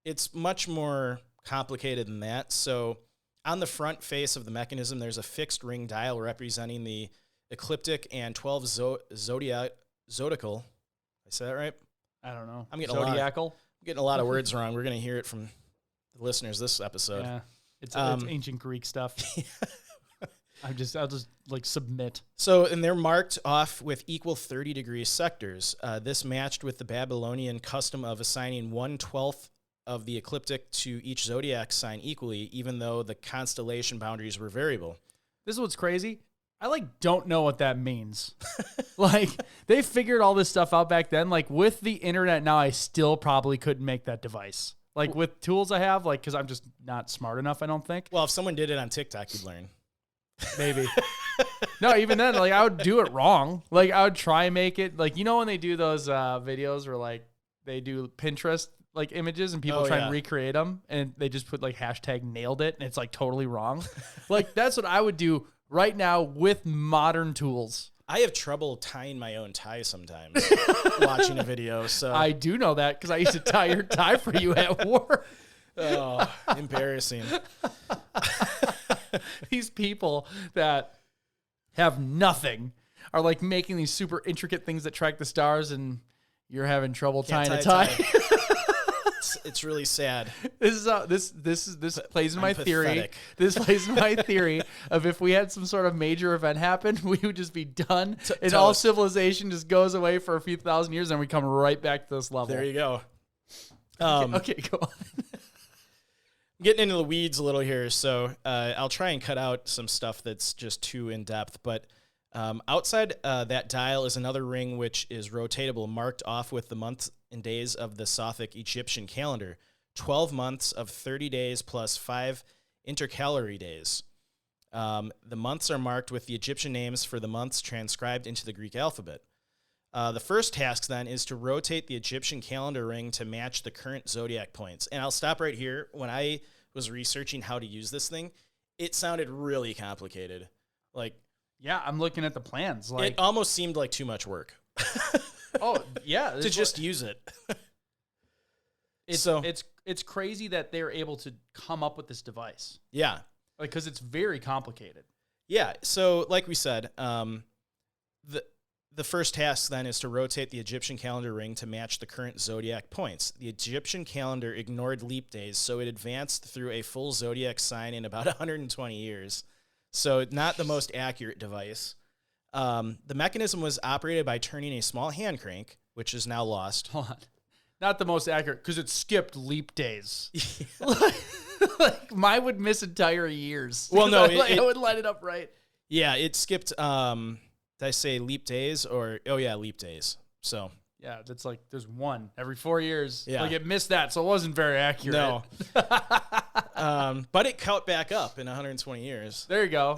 it's much more complicated than that. So on the front face of the mechanism, there's a fixed ring dial representing the ecliptic, and 12 zodiacal. I say that right? I don't know. I'm getting Zodiacal. a lot of words wrong. We're going to hear it from the listeners this episode. Yeah, it's ancient Greek stuff. I'll just like submit. So, and they're marked off with equal 30-degree sectors. This matched with the Babylonian custom of assigning 1/12 of the ecliptic to each zodiac sign equally, even though the constellation boundaries were variable. This is what's crazy. I don't know what that means. They figured all this stuff out back then. With the internet now, I still probably couldn't make that device. With tools I have, because I'm just not smart enough, I don't think. Well, if someone did it on TikTok, you'd learn. Maybe. No, even then, I would do it wrong. I would try and make it, when they do those videos where, they do Pinterest, images and people try and recreate them, and they just put, hashtag nailed it, and it's, totally wrong. That's what I would do right now with modern tools. I have trouble tying my own tie sometimes watching a video. So I do know that because I used to tie your tie for you at work. Oh, embarrassing. These people that have nothing are making these super intricate things that track the stars, and you're having trouble tying a tie. It's really sad. This plays in my theory. pathetic. This plays in my theory of if we had some sort of major event happen, we would just be done, and all civilization just goes away for a few thousand years, and we come right back to this level. There you go. Okay, go on. Getting into the weeds a little here, so I'll try and cut out some stuff that's just too in-depth, but outside that dial is another ring which is rotatable, marked off with the months and days of the Sothic Egyptian calendar, 12 months of 30 days plus 5 intercalary days. The months are marked with the Egyptian names for the months transcribed into the Greek alphabet. The first task, then, is to rotate the Egyptian calendar ring to match the current zodiac points. And I'll stop right here. When I was researching how to use this thing, it sounded really complicated. Yeah, I'm looking at the plans. It almost seemed like too much work. Oh, yeah. to just use it. It's crazy that they're able to come up with this device. Yeah. Because it's very complicated. Yeah, so like we said, the first task then is to rotate the Egyptian calendar ring to match the current zodiac points. The Egyptian calendar ignored leap days, so it advanced through a full zodiac sign in about 120 years. So not the most accurate device. The mechanism was operated by turning a small hand crank, which is now lost. Hold on. Not the most accurate, because it skipped leap days. Mine would miss entire years. Well, no. I would line it up right. Yeah, it skipped, did I say leap days? Leap days. So. Yeah, that's there's one every 4 years. Yeah. It missed that, so it wasn't very accurate. No. But it caught back up in 120 years. There you go.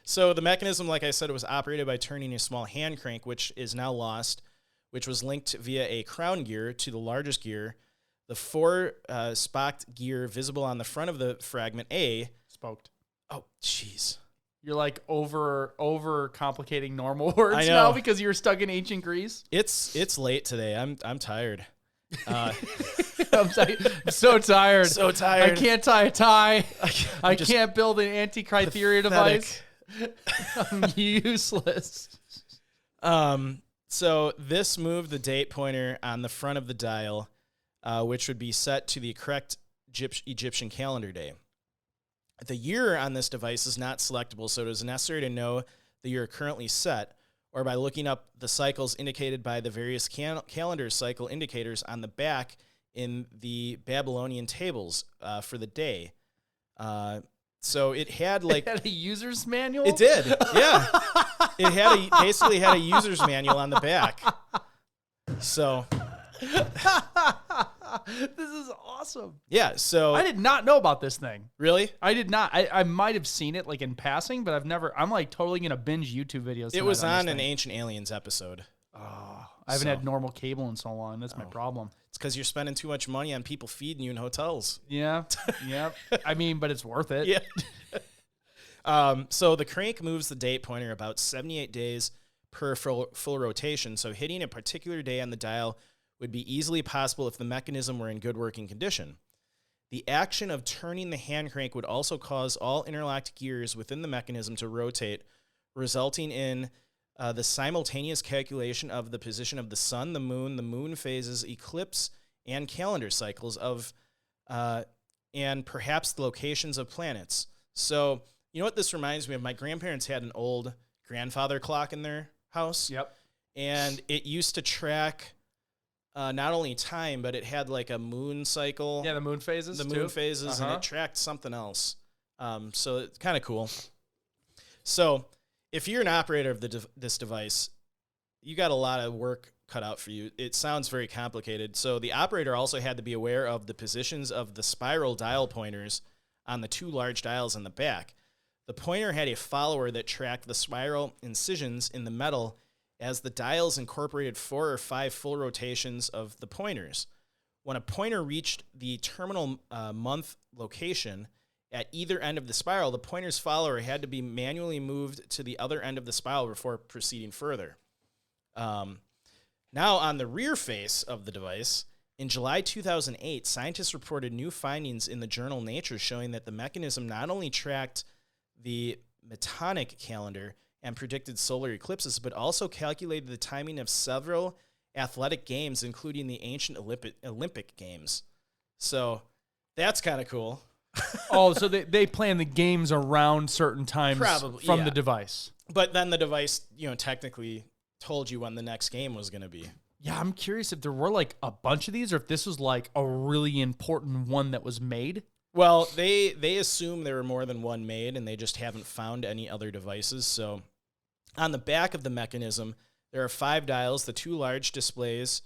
So the mechanism, like I said, was operated by turning a small hand crank, which is now lost, which was linked via a crown gear to the largest gear. The 4 spocked gear visible on the front of the fragment A. Spoked. Oh, jeez. You're over complicating normal words I know. now because you're stuck in ancient Greece. It's late today. I'm tired. I'm so tired. So tired. I can't tie a tie. I can't build an Antikythera device. I'm useless. So this moved the date pointer on the front of the dial, which would be set to the correct Egyptian calendar day. The year on this device is not selectable, so it is necessary to know the year currently set, or by looking up the cycles indicated by the various calendar cycle indicators on the back in the Babylonian tables for the day. So it had it had a user's manual? It did, yeah. It basically had a user's manual on the back. So this is awesome. Yeah, so I did not know about this thing. Really? I did not. I might have seen it in passing, but I'm totally gonna binge YouTube videos. It was on an Ancient Aliens episode. Oh, I haven't had normal cable in so long. That's my problem. It's because you're spending too much money on people feeding you in hotels. Yeah. Yep. But it's worth it. Yeah. So the crank moves the date pointer about 78 days per full rotation. So hitting a particular day on the dial would be easily possible if the mechanism were in good working condition. The action of turning the hand crank would also cause all interlocked gears within the mechanism to rotate, resulting in the simultaneous calculation of the position of the sun, the moon phases, eclipse, and calendar cycles of, and perhaps the locations of planets. So, you know what this reminds me of? My grandparents had an old grandfather clock in their house. Yep. And it used to track not only time, but it had like a moon cycle. Yeah, the moon phases. The too. moon phases, Uh-huh. and it tracked something else. So it's kind of cool. So if you're an operator of this device, you got a lot of work cut out for you. It sounds very complicated. So the operator also had to be aware of the positions of the spiral dial pointers on the two large dials in the back. The pointer had a follower that tracked the spiral incisions in the metal as the dials incorporated 4 or 5 full rotations of the pointers. When a pointer reached the terminal month location at either end of the spiral, the pointer's follower had to be manually moved to the other end of the spiral before proceeding further. Now, on the rear face of the device, in July 2008, scientists reported new findings in the journal Nature showing that the mechanism not only tracked the Metonic calendar and predicted solar eclipses, but also calculated the timing of several athletic games, including the ancient Olympic Games. So that's kind of cool. Oh, so they plan the games around certain times Probably, from yeah. the device. But then the device, technically told you when the next game was going to be. Yeah, I'm curious if there were like a bunch of these or if this was like a really important one that was made. Well, they assume there were more than one made, and they just haven't found any other devices. So on the back of the mechanism, there are 5 dials, the 2 large displays,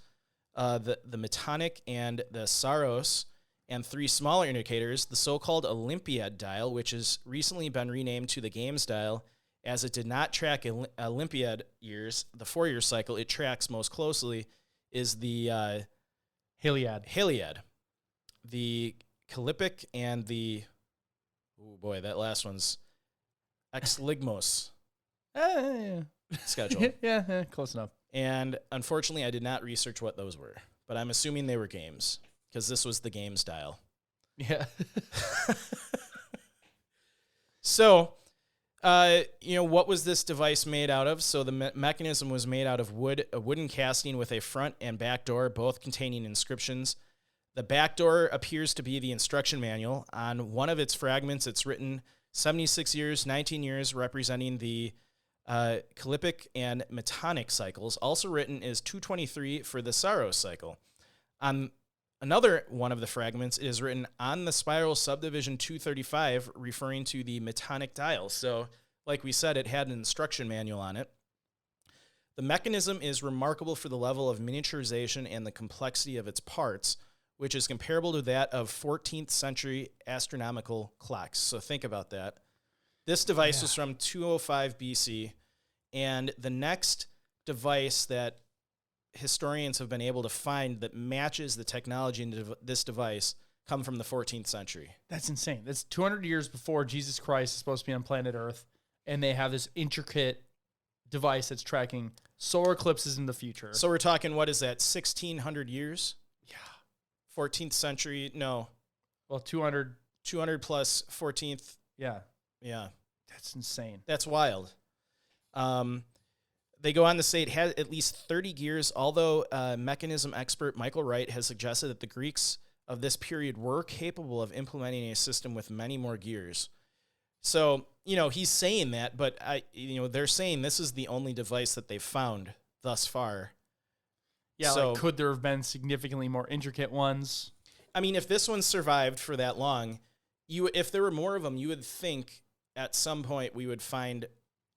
the Metonic and the Saros, and 3 smaller indicators, the so-called Olympiad dial, which has recently been renamed to the Games dial, as it did not track Olympiad years. The 4-year cycle it tracks most closely is the Haliad. The Callippic and the, oh boy, that last one's Exligmos schedule. Yeah, close enough. And unfortunately, I did not research what those were, but I'm assuming they were games because this was the Games dial. Yeah. So, what was this device made out of? So the mechanism was made out of wood, a wooden casting with a front and back door, both containing inscriptions. The back door appears to be the instruction manual. On one of its fragments, it's written 76 years, 19 years, representing the Callippic and Metonic cycles. Also written is 223 for the Saros cycle. On another one of the fragments, it is written on the spiral subdivision 235, referring to the Metonic dial. So, like we said, it had an instruction manual on it. The mechanism is remarkable for the level of miniaturization and the complexity of its parts, which is comparable to that of 14th century astronomical clocks. So think about that. This device was from 205 BC, and the next device that historians have been able to find that matches the technology in this device come from the 14th century. That's insane. That's 200 years before Jesus Christ is supposed to be on planet Earth, and they have this intricate device that's tracking solar eclipses in the future. So we're talking, what is that, 1,600 years? Yeah. 14th century, no. Well, 200. 200 plus 14th. Yeah. Yeah. That's insane. That's wild. They go on to say it had at least 30 gears, although mechanism expert Michael Wright has suggested that the Greeks of this period were capable of implementing a system with many more gears. So, he's saying that, but they're saying this is the only device that they've found thus far. Yeah, so, like, could there have been significantly more intricate ones? I mean, if this one survived for that long, if there were more of them, you would think at some point we would find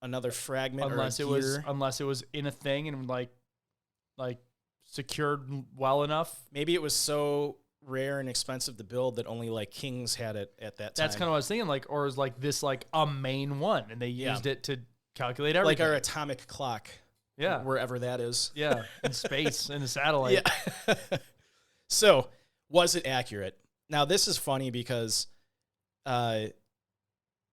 another fragment unless or a it gear. Unless it was in a thing and like secured well enough. Maybe it was so rare and expensive to build that only like kings had it at that time. That's kind of what I was thinking. Or is like this like a main one, and they used it to calculate everything, like our atomic clock. Yeah, wherever that is. Yeah, in space, in a satellite. Yeah. So, was it accurate? Now, this is funny because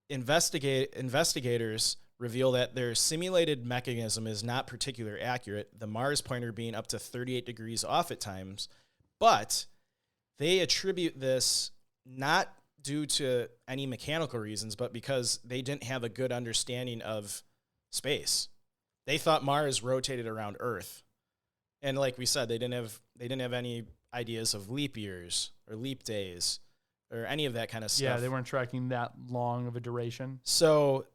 investigators reveal that their simulated mechanism is not particularly accurate, the Mars pointer being up to 38 degrees off at times, but they attribute this not due to any mechanical reasons, but because they didn't have a good understanding of space. They thought Mars rotated around Earth. And like we said, they didn't have any ideas of leap years or leap days or any of that kind of stuff. Yeah, they weren't tracking that long of a duration. So,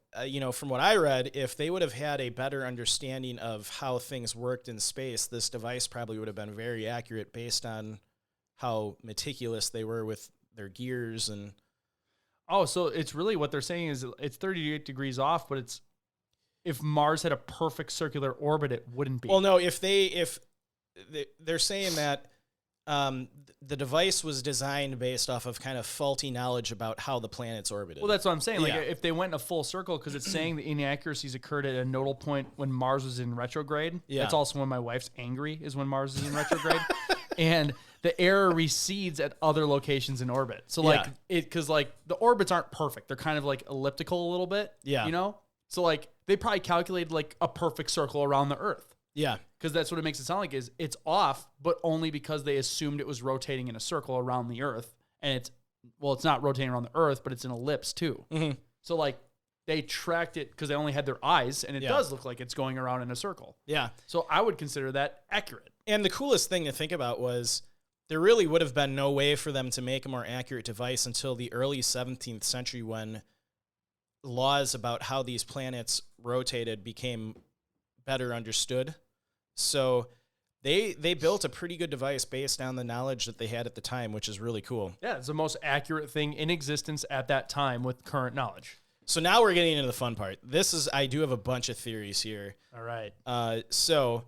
from what I read, if they would have had a better understanding of how things worked in space, this device probably would have been very accurate based on how meticulous they were with their gears and... Oh, so it's really what they're saying is it's 38 degrees off, but if Mars had a perfect circular orbit, it wouldn't be. Well, no, if they're saying that the device was designed based off of kind of faulty knowledge about how the planets orbited. Well, that's what I'm saying. Like, Yeah. if they went in a full circle, because it's saying the inaccuracies occurred at a nodal point when Mars was in retrograde. Yeah. That's also when my wife's angry, is when Mars is in retrograde. And the error recedes at other locations in orbit. So, like, Yeah. because, like, the orbits aren't perfect. They're kind of, like, elliptical a little bit. Yeah. You know? So, like, they probably calculated, like, a perfect circle around the Earth. Yeah. Because that's what it makes it sound like is it's off, but only because they assumed it was rotating in a circle around the Earth. And it's not rotating around the Earth, but it's an ellipse too. Mm-hmm. So like they tracked it because they only had their eyes, and it Yeah. does look like it's going around in a circle. Yeah. So I would consider that accurate. And the coolest thing to think about was there really would have been no way for them to make a more accurate device until the early 17th century when laws about how these planets rotated became better understood. So they built a pretty good device based on the knowledge that they had at the time, which is really cool. Yeah, it's the most accurate thing in existence at that time with current knowledge. So now we're getting into the fun part. I do have a bunch of theories here. All right. So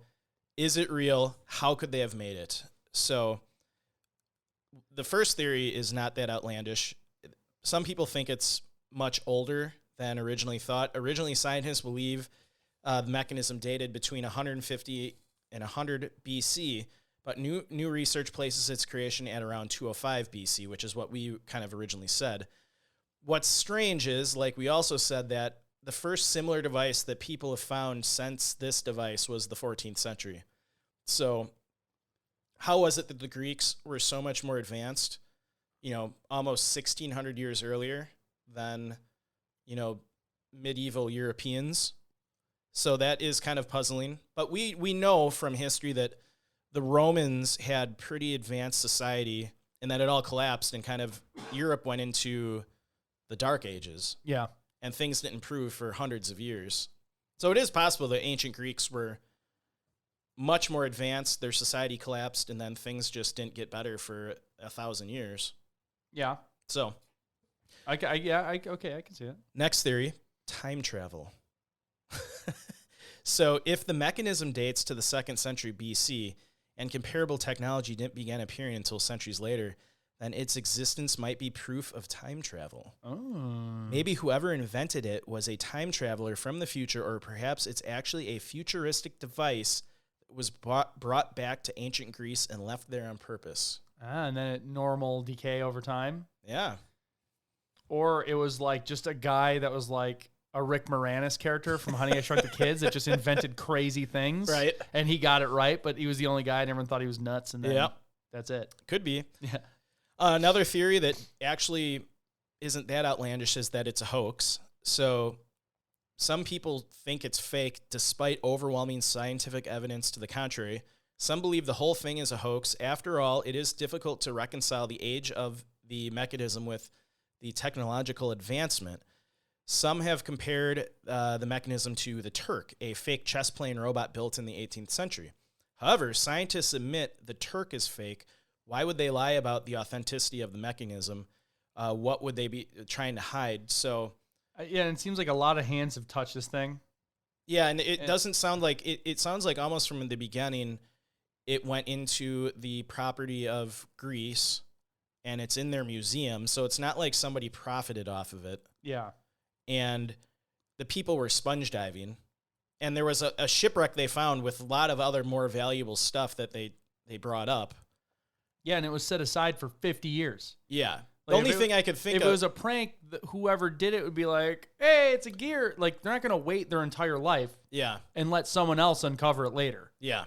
is it real? How could they have made it? So the first theory is not that outlandish. Some people think it's much older than originally thought. Originally, scientists believe the mechanism dated between 150 and 100 BC, but new research places its creation at around 205 BC, which is what we kind of originally said. What's strange is, like we also said, that the first similar device that people have found since this device was the 14th century. So how was it that the Greeks were so much more advanced, almost 1,600 years earlier than, medieval Europeans? So that is kind of puzzling. But we know from history that the Romans had pretty advanced society and that it all collapsed and kind of Europe went into the Dark Ages. Yeah. And things didn't improve for hundreds of years. So it is possible that ancient Greeks were much more advanced, their society collapsed, and then things just didn't get better for 1,000 years. Yeah. So. Okay, I can see it. Next theory, time travel. So if the mechanism dates to the 2nd century BC and comparable technology didn't begin appearing until centuries later, then its existence might be proof of time travel. Oh. Maybe whoever invented it was a time traveler from the future, or perhaps it's actually a futuristic device that was brought back to ancient Greece and left there on purpose. And then it normal decay over time. Yeah. Or it was like just a guy that was like a Rick Moranis character from Honey, I Shrunk the Kids that just invented crazy things. Right. And he got it right, but he was the only guy, and everyone thought he was nuts. And then that's it. Could be. Yeah. Another theory that actually isn't that outlandish is that it's a hoax. So some people think it's fake despite overwhelming scientific evidence to the contrary. Some believe the whole thing is a hoax. After all, it is difficult to reconcile the age of the mechanism with the technological advancement. Some have compared the mechanism to the Turk, a fake chess-playing robot built in the 18th century. However, scientists admit the Turk is fake. Why would they lie about the authenticity of the mechanism? What would they be trying to hide? So, Yeah, and it seems like a lot of hands have touched this thing. yeah, and it doesn't sound like it sounds like almost from the beginning it went into the property of Greece and it's in their museum. So it's not like somebody profited off of it. Yeah. And the people were sponge diving. And there was a shipwreck they found with a lot of other more valuable stuff that they brought up. Yeah, and it was set aside for 50 years. Yeah. The Like, only if it- thing I could think If of... it was a prank, whoever did it would be like, hey, it's a gear. Like, they're not going to wait their entire life Yeah. and let someone else uncover it later. Yeah.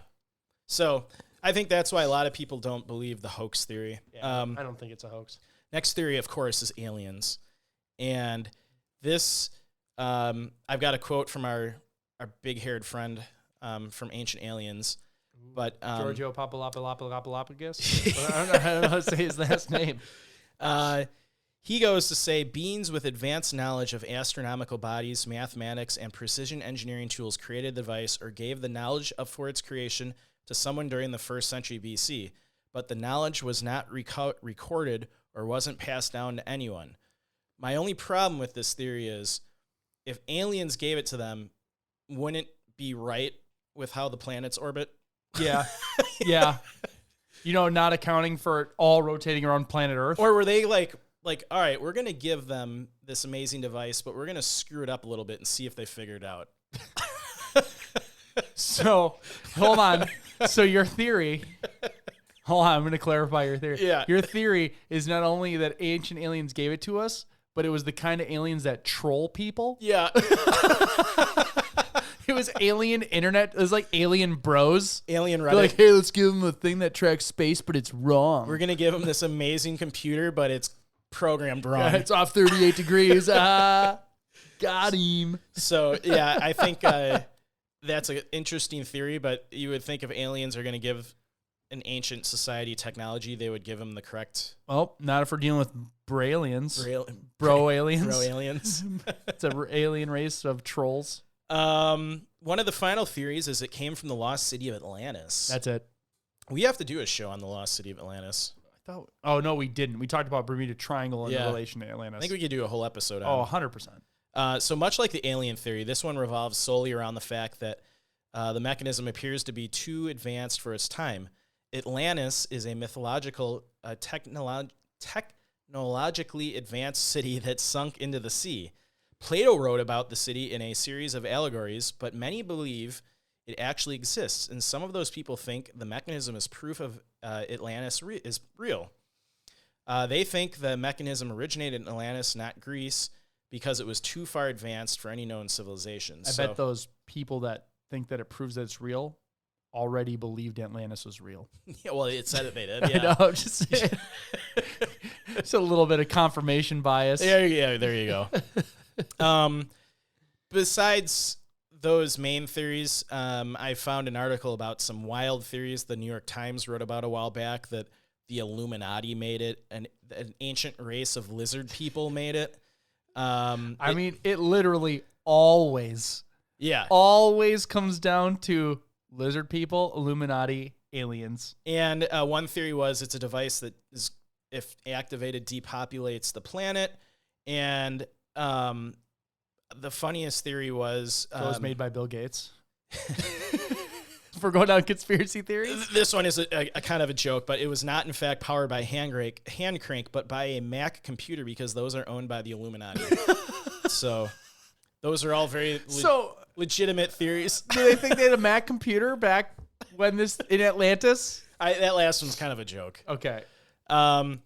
So I think that's why a lot of people don't believe the hoax theory. Yeah, I don't think it's a hoax. Next theory, of course, is aliens. And this, I've got a quote from our our big-haired friend from Ancient Aliens. But Giorgio Papalopoulos. I don't know how to say his last name. He goes to say, beings with advanced knowledge of astronomical bodies, mathematics, and precision engineering tools created the device or gave the knowledge for its creation to someone during the 1st century BC, but the knowledge was not recorded or wasn't passed down to anyone. My only problem with this theory is, if aliens gave it to them, wouldn't it be right with how the planets orbit? Yeah. Yeah. Not accounting for it all rotating around planet Earth. Or were they like, all right, we're going to give them this amazing device, but we're going to screw it up a little bit and see if they figure it out. So, hold on. So your theory, hold on, I'm going to clarify your theory. Yeah. Your theory is not only that ancient aliens gave it to us, but it was the kind of aliens that troll people. Yeah. It was alien internet. It was like alien bros. Alien Reddit. They're like, hey, let's give them a thing that tracks space, but it's wrong. We're going to give them this amazing computer, but it's programmed wrong. Yeah, it's off 38 degrees. Got him. So, yeah, I think that's an interesting theory, but you would think if aliens are going to give an ancient society technology, they would give them the correct... Well, not if we're dealing with Bro-aliens. Bro-aliens. It's an alien race of trolls. One of the final theories is it came from the lost city of Atlantis. That's it. We have to do a show on the lost city of Atlantis. Oh, no, we didn't. We talked about Bermuda Triangle in relation to Atlantis. I think we could do a whole episode on it. 100%. So much like the alien theory, this one revolves solely around the fact that the mechanism appears to be too advanced for its time. Atlantis is a mythological, technologically advanced city that sunk into the sea. Plato wrote about the city in a series of allegories, but many believe it actually exists, and some of those people think the mechanism is proof of Atlantis is real. They think the mechanism originated in Atlantis, not Greece, because it was too far advanced for any known civilization. I bet those people that think that it proves that it's real already believed Atlantis was real. Yeah, well, it said that they did. Yeah. I know, I'm just saying. It's a little bit of confirmation bias. Yeah, there you go. Besides those main theories, I found an article about some wild theories the New York Times wrote about a while back, that the Illuminati made it, and an ancient race of lizard people made it. I mean, it literally always comes down to lizard people, Illuminati, aliens. And one theory was it's a device that is, if activated, depopulates the planet. And the funniest theory was... So it was made by Bill Gates. If we're going down conspiracy theories? This one is a kind of a joke, but it was not, in fact, powered by hand crank, but by a Mac computer, because those are owned by the Illuminati. So those are all very legitimate theories. Do they think they had a Mac computer back when in Atlantis? That last one's kind of a joke. Okay.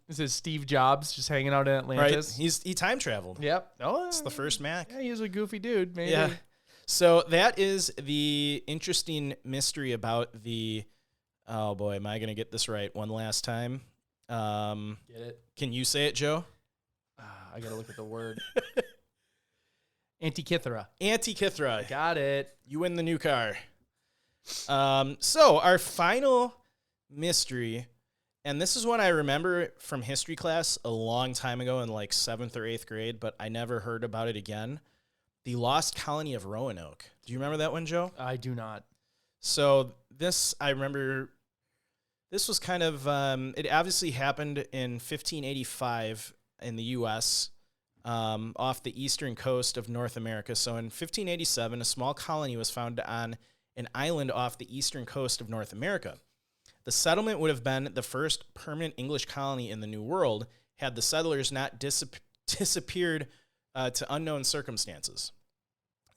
This is Steve Jobs just hanging out in Atlantis. Right. He time traveled. Yep. Oh, it's the first Mac. Yeah, he was a goofy dude. Maybe. Yeah. So that is the interesting mystery about the... Oh, boy, am I going to get this right one last time? Get it? Can you say it, Joe? I got to look at the word. Antikythera. Antikythera. Got it. You win the new car. So our final mystery, and this is one I remember from history class a long time ago in like 7th or 8th grade, but I never heard about it again. The Lost Colony of Roanoke. Do you remember that one, Joe? I do not. So I remember this was kind of, it obviously happened in 1585 in the U.S., off the eastern coast of North America. So in 1587, a small colony was found on an island off the eastern coast of North America. The settlement would have been the first permanent English colony in the New World had the settlers not disappeared to unknown circumstances.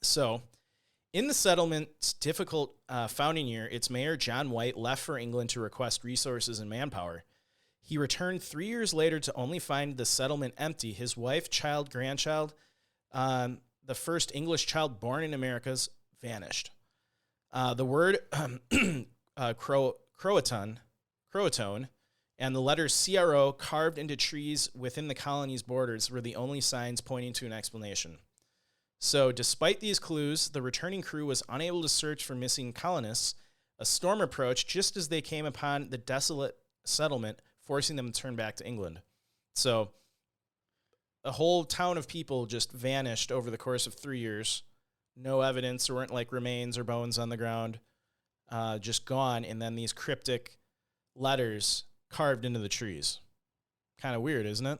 So, in the settlement's difficult founding year, its mayor, John White, left for England to request resources and manpower. He returned 3 years later to only find the settlement empty. His wife, child, grandchild, the first English child born in America's, vanished. The word Croatoan, and the letters CRO carved into trees within the colony's borders were the only signs pointing to an explanation. So despite these clues, the returning crew was unable to search for missing colonists. A storm approached just as they came upon the desolate settlement, forcing them to turn back to England. So a whole town of people just vanished over the course of 3 years. No evidence. There weren't like remains or bones on the ground. Just gone. And then these cryptic letters carved into the trees. Kind of weird, isn't it?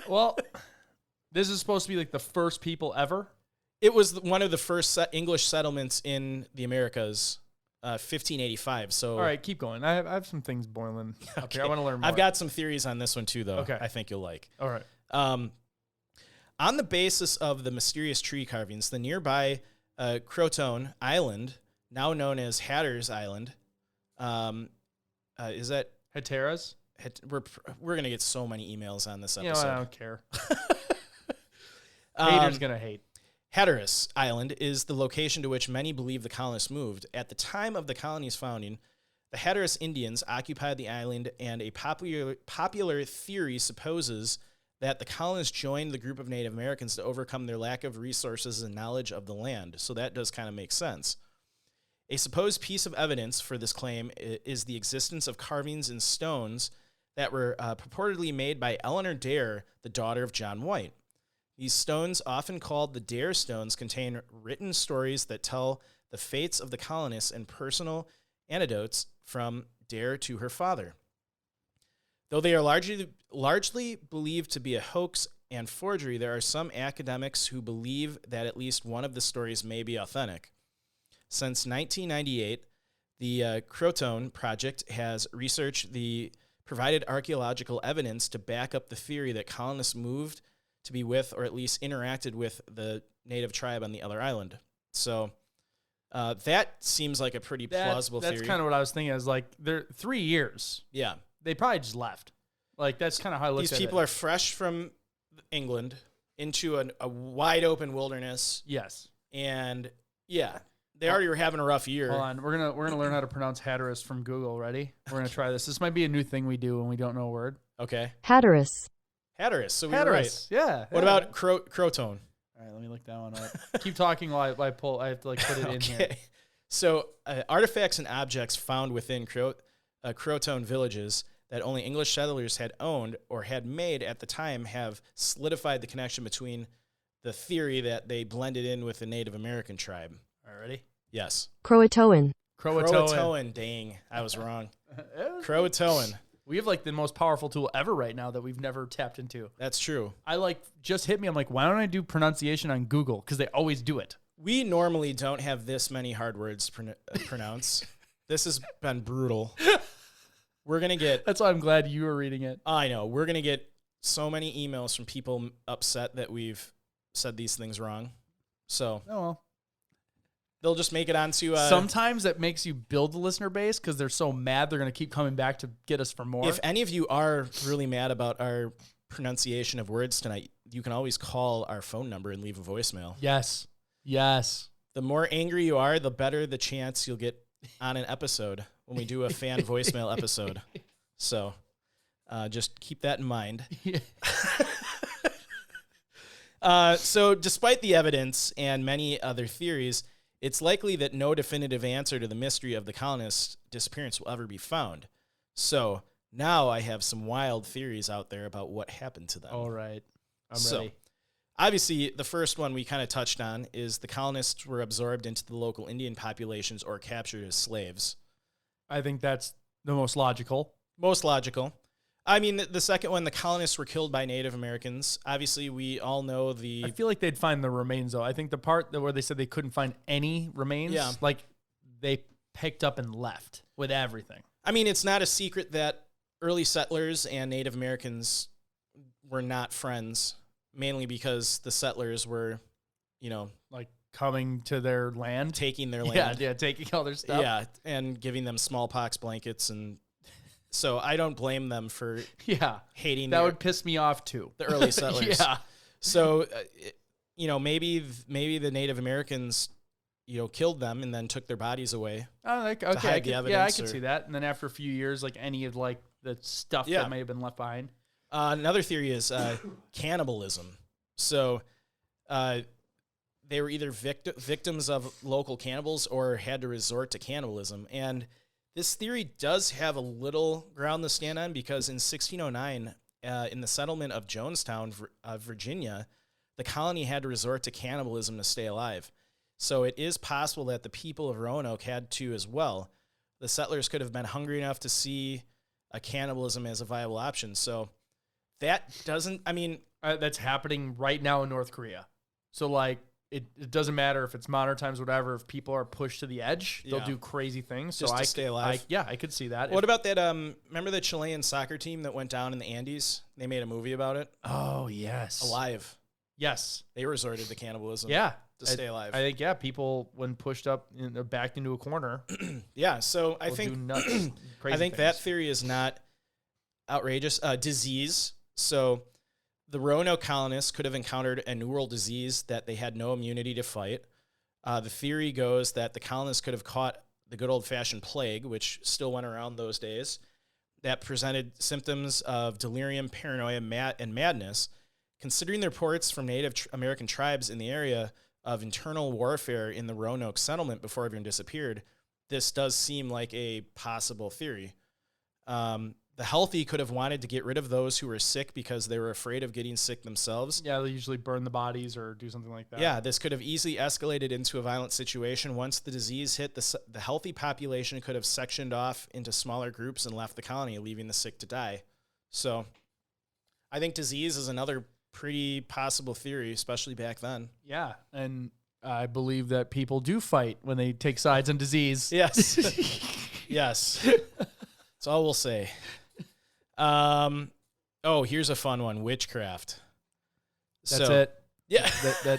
Well, this is supposed to be like the first people ever. It was one of the first English settlements in the Americas, 1585. So, All right, keep going. I have some things boiling up here. I want to learn more. I've got some theories on this one too, though. Okay. I think you'll like. All right. On the basis of the mysterious tree carvings, the nearby Croton Island, now known as Hatteras Island, is that Hatteras? We're gonna get so many emails on this You know, episode. I don't care. Haters gonna hate. Hatteras Island is the location to which many believe the colonists moved. At the time of the colony's founding, the Hatteras Indians occupied the island, and a popular theory supposes that the colonists joined the group of Native Americans to overcome their lack of resources and knowledge of the land. So that does kind of make sense. A supposed piece of evidence for this claim is the existence of carvings in stones that were purportedly made by Eleanor Dare, the daughter of John White. These stones, often called the Dare Stones, contain written stories that tell the fates of the colonists and personal anecdotes from Dare to her father. Though they are largely believed to be a hoax and forgery, there are some academics who believe that at least one of the stories may be authentic. Since 1998, the Croton Project has researched the provided archaeological evidence to back up the theory that colonists moved to be with, or at least interacted with, the native tribe on the other island. So that seems like a pretty plausible theory. That's kind of what I was thinking. Is like, they're 3 years. Yeah. They probably just left. Like, that's kind of how I looked at it. These people are fresh from England into a wide open wilderness. Yes. And yeah, they already were having a rough year. Hold on. We're gonna learn how to pronounce Hatteras from Google. Ready? We're gonna try this. This might be a new thing we do when we don't know a word. Okay. Hatteras. Hatteras. So we were right. Yeah. What about Croton? All right, let me look that one up. Keep talking while I pull. I have to like put it in here. Okay. So artifacts and objects found within Croton villages that only English settlers had owned or had made at the time have solidified the connection between the theory that they blended in with the Native American tribe. All right, ready? Yes. Croatoan. Croatoan. Dang, I was wrong. Croatoan. We have like the most powerful tool ever right now that we've never tapped into. That's true. I like just hit me. I'm like, why don't I do pronunciation on Google? Because they always do it. We normally don't have this many hard words to pronounce. This has been brutal. We're going to get... That's why I'm glad you were reading it. I know. We're going to get so many emails from people upset that we've said these things wrong. So... Oh, well. They'll just make it onto... Sometimes that makes you build the listener base because they're so mad they're going to keep coming back to get us for more. If any of you are really mad about our pronunciation of words tonight, you can always call our phone number and leave a voicemail. Yes. Yes. The more angry you are, the better the chance you'll get on an episode when we do a fan voicemail episode. So just keep that in mind. So despite the evidence and many other theories, it's likely that no definitive answer to the mystery of the colonists' disappearance will ever be found. So now I have some wild theories out there about what happened to them. All right. I'm ready. Obviously, the first one we kind of touched on is the colonists were absorbed into the local Indian populations or captured as slaves. I think that's the most logical. Most logical. I mean, the second one, the colonists were killed by Native Americans. Obviously, we all know the... I feel like they'd find the remains, though. I think the part where they said they couldn't find any remains, like they picked up and left with everything. I mean, it's not a secret that early settlers and Native Americans were not friends, mainly because the settlers were, like coming to their land. Taking their land. Yeah, taking all their stuff. Yeah, and giving them smallpox blankets and... So I don't blame them for hating. That would piss me off too. The early settlers. Yeah. So, maybe the Native Americans, killed them and then took their bodies away. Oh, okay. I can see that. And then after a few years, like any of like the stuff that may have been left behind. Another theory is cannibalism. So, they were either victims of local cannibals or had to resort to cannibalism. And this theory does have a little ground to stand on because in 1609, in the settlement of Jonestown, Virginia, the colony had to resort to cannibalism to stay alive. So it is possible that the people of Roanoke had to as well. The settlers could have been hungry enough to see a cannibalism as a viable option. So that doesn't, I mean... that's happening right now in North Korea. So, like, it doesn't matter if it's modern times, whatever. If people are pushed to the edge, they'll do crazy things. Just to stay alive. I could see that. What about that? Remember the Chilean soccer team that went down in the Andes? They made a movie about it. Oh, yes. Alive. Yes. They resorted to cannibalism. Yeah. To stay alive. I think, people, when pushed up, backed into a corner. Yeah. So I think, crazy I think things. that theory is not outrageous. Disease. So the Roanoke colonists could have encountered a New World disease that they had no immunity to fight. The theory goes that the colonists could have caught the good old-fashioned plague, which still went around those days, that presented symptoms of delirium, paranoia, and madness. Considering the reports from Native American tribes in the area of internal warfare in the Roanoke settlement before everyone disappeared, this does seem like a possible theory. The healthy could have wanted to get rid of those who were sick because they were afraid of getting sick themselves. Yeah, they usually burn the bodies or do something like that. Yeah, this could have easily escalated into a violent situation. Once the disease hit, the healthy population could have sectioned off into smaller groups and left the colony, leaving the sick to die. So I think disease is another pretty possible theory, especially back then. Yeah, and I believe that people do fight when they take sides on disease. Yes. Yes. That's all we'll say. Here's a fun one. Witchcraft. That's it. Yeah.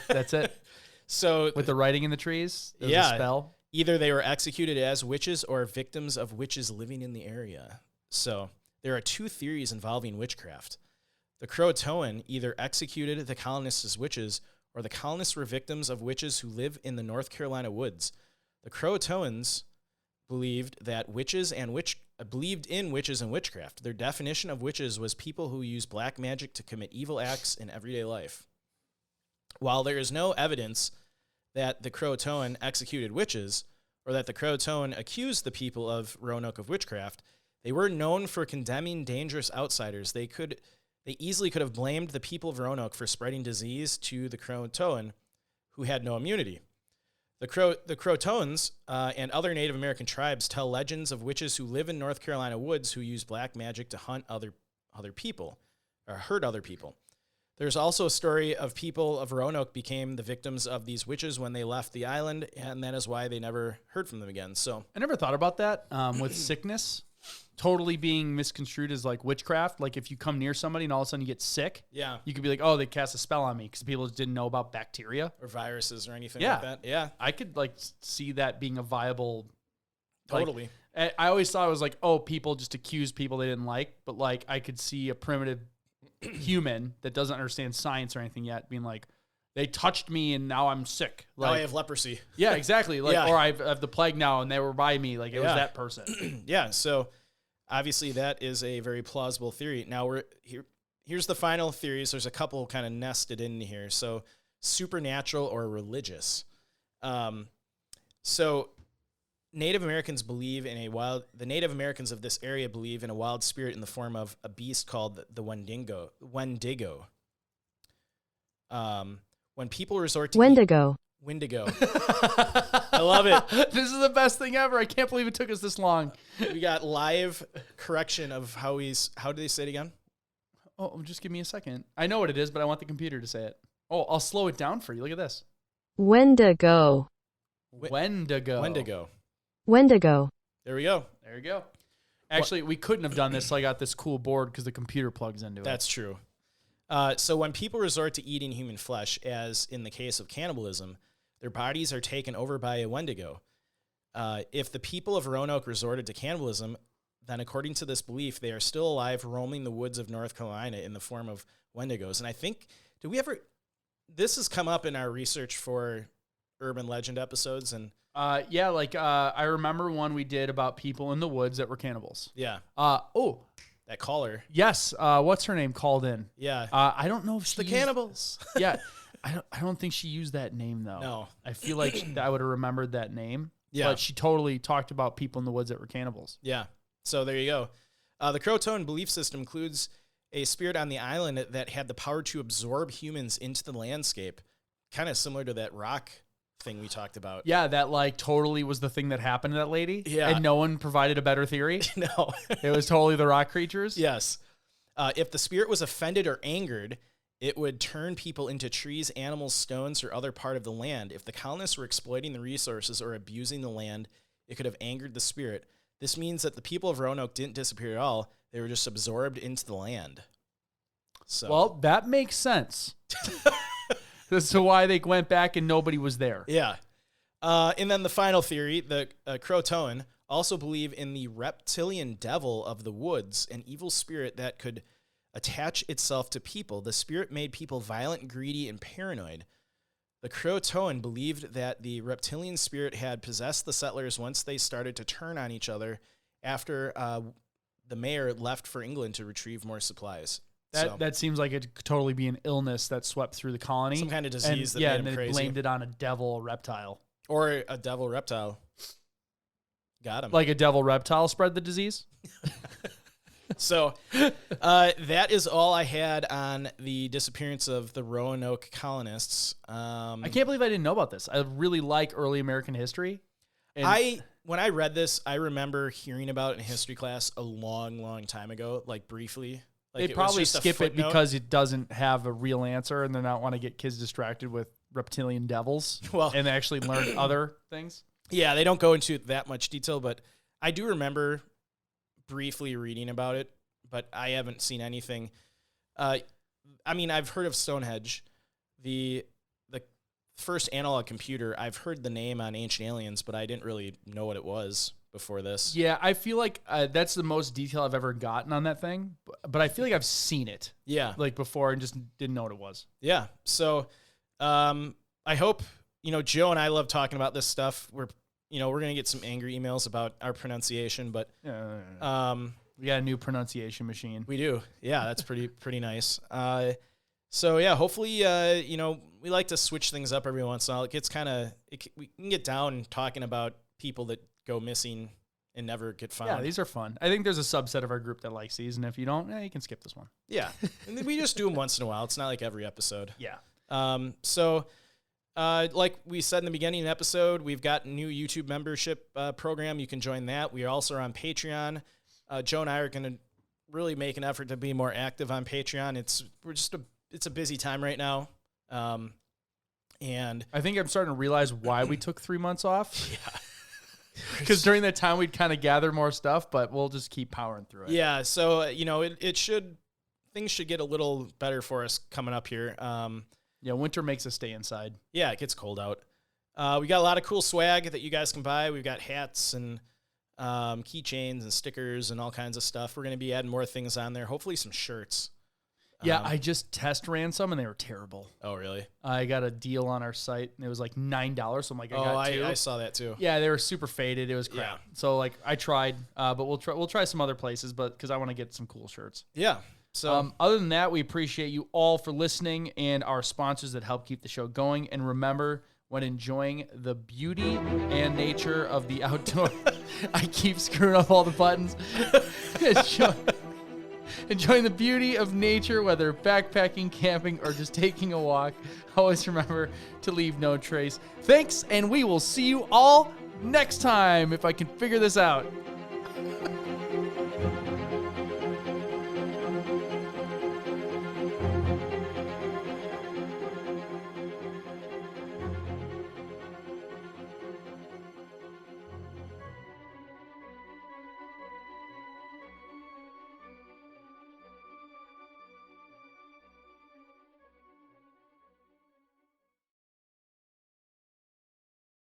That's it. So with the writing in the trees, there's a spell. Either they were executed as witches or victims of witches living in the area. So there are two theories involving witchcraft. The Croatoan either executed the colonists as witches, or the colonists were victims of witches who live in the North Carolina woods. The Croatoans believed in witches and witchcraft. Their definition of witches was people who use black magic to commit evil acts in everyday life. While there is no evidence that the Croatoan executed witches, or that the Croatoan accused the people of Roanoke of witchcraft, they were known for condemning dangerous outsiders. They easily could have blamed the people of Roanoke for spreading disease to the Croatoan, who had no immunity. The Croatoans and other Native American tribes tell legends of witches who live in North Carolina woods who use black magic to hunt other people, or hurt other people. There's also a story of people of Roanoke became the victims of these witches when they left the island, and that is why they never heard from them again. So I never thought about that with sickness totally being misconstrued as like witchcraft. Like if you come near somebody and all of a sudden you get sick, yeah, you could be like, oh, they cast a spell on me because people just didn't know about bacteria or viruses or anything like that. Yeah, I could like see that being a viable. Totally. Like, I always thought it was like, oh, people just accuse people they didn't like, but like I could see a primitive human that doesn't understand science or anything yet being like, they touched me and now I'm sick. Like, now I have leprosy. Yeah, exactly. Like, or I have the plague now and they were by me. Like it was that person. Yeah. So obviously that is a very plausible theory. Now here's the final theories. There's a couple kind of nested in here. So supernatural or religious. So Native Americans believe in the Native Americans of this area believe in a wild spirit in the form of a beast called the Wendigo. When people resort to Wendigo. I love it. This is the best thing ever. I can't believe it took us this long. We got live correction of how do they say it again? Oh, just give me a second. I know what it is, but I want the computer to say it. Oh, I'll slow it down for you. Look at this. Wendigo. Wendigo. There we go. There you go. Actually, we couldn't have done this, so I got this cool board because the computer plugs into it. That's true. So when people resort to eating human flesh, as in the case of cannibalism, their bodies are taken over by a Wendigo. If the people of Roanoke resorted to cannibalism, then according to this belief, they are still alive roaming the woods of North Carolina in the form of Wendigos. And I think, this has come up in our research for urban legend episodes, and I remember one we did about people in the woods that were cannibals. Yeah. That caller. Yes. What's her name called in? Yeah. I don't know if she's the cannibals. Yeah. I don't think she used that name though. No. I feel like I would have remembered that name. Yeah. But she totally talked about people in the woods that were cannibals. Yeah. So there you go. The Croatoan belief system includes a spirit on the island that had the power to absorb humans into the landscape, kind of similar to that rock thing we talked about. Yeah, that like totally was the thing that happened to that lady. Yeah. And no one provided a better theory. No. It was totally the rock creatures. Yes. If the spirit was offended or angered, it would turn people into trees, animals, stones, or other part of the land. If the colonists were exploiting the resources or abusing the land, it could have angered the spirit. This means that the people of Roanoke didn't disappear at all. They were just absorbed into the land. So, Well, that makes sense. As to why they went back and nobody was there. yeah. And then the final theory, the Croatoan also believe in the reptilian devil of the woods, an evil spirit that could attach itself to people. The spirit made people violent, greedy, and paranoid. The Croatoan believed that the reptilian spirit had possessed the settlers once they started to turn on each other after the mayor left for England to retrieve more supplies. That seems like it could totally be an illness that swept through the colony. Some kind of disease that made made and them they crazy. blamed it on a devil reptile. Or a devil reptile. Got him. Like a devil reptile spread the disease? So that is all I had on the disappearance of the Roanoke colonists. I can't believe I didn't know about this. I really like early American history. And When I read this, I remember hearing about it in history class a long, long time ago, like briefly. Like they it was probably just a skip it footnote. because it doesn't have a real answer and they don't want to get kids distracted with reptilian devils Well- and actually learn other things. Yeah, they don't go into that much detail, but I do remember briefly reading about it, but I haven't seen anything. I mean, I've heard of Stonehenge, the first analog computer. I've heard the name on Ancient Aliens, but I didn't really know what it was before this. Yeah, I feel like that's the most detail I've ever gotten on that thing, but I feel like I've seen it Yeah, like before and just didn't know what it was. yeah. So I hope, Joe and I love talking about this stuff. We're going to get some angry emails about our pronunciation, but We got a new pronunciation machine. we do. Yeah, that's pretty nice. So yeah, hopefully, we like to switch things up every once in a while. It gets we can get down talking about people that go missing and never get found. Yeah, these are fun. I think there's a subset of our group that likes these, and if you don't, you can skip this one. Yeah. And then we just do them once in a while. It's not like every episode. Yeah. So like we said in the beginning of the episode, we've got a new YouTube membership program. You can join that. We also are on Patreon. Joe and I are going to really make an effort to be more active on Patreon. It's a busy time right now. And I think I'm starting to realize why we took 3 months off. yeah. Because during that time, we'd kind of gather more stuff, but we'll just keep powering through it. Yeah. So, things should get a little better for us coming up here. Yeah, winter makes us stay inside. Yeah, it gets cold out. We got a lot of cool swag that you guys can buy. We've got hats and keychains and stickers and all kinds of stuff. We're going to be adding more things on there. Hopefully some shirts. Yeah, I just test ran some, and they were terrible. Oh, really? I got a deal on our site, and it was like $9, so I'm like, I got two. I saw that too. Yeah, they were super faded. It was crap. Yeah. So like, I tried, but we'll try some other places, but because I want to get some cool shirts. Yeah. So Other than that, we appreciate you all for listening and our sponsors that help keep the show going. And remember, when enjoying the beauty and nature of the outdoor, I keep screwing up all the buttons. Enjoying the beauty of nature, whether backpacking, camping, or just taking a walk, always remember to leave no trace. Thanks, and we will see you all next time if I can figure this out.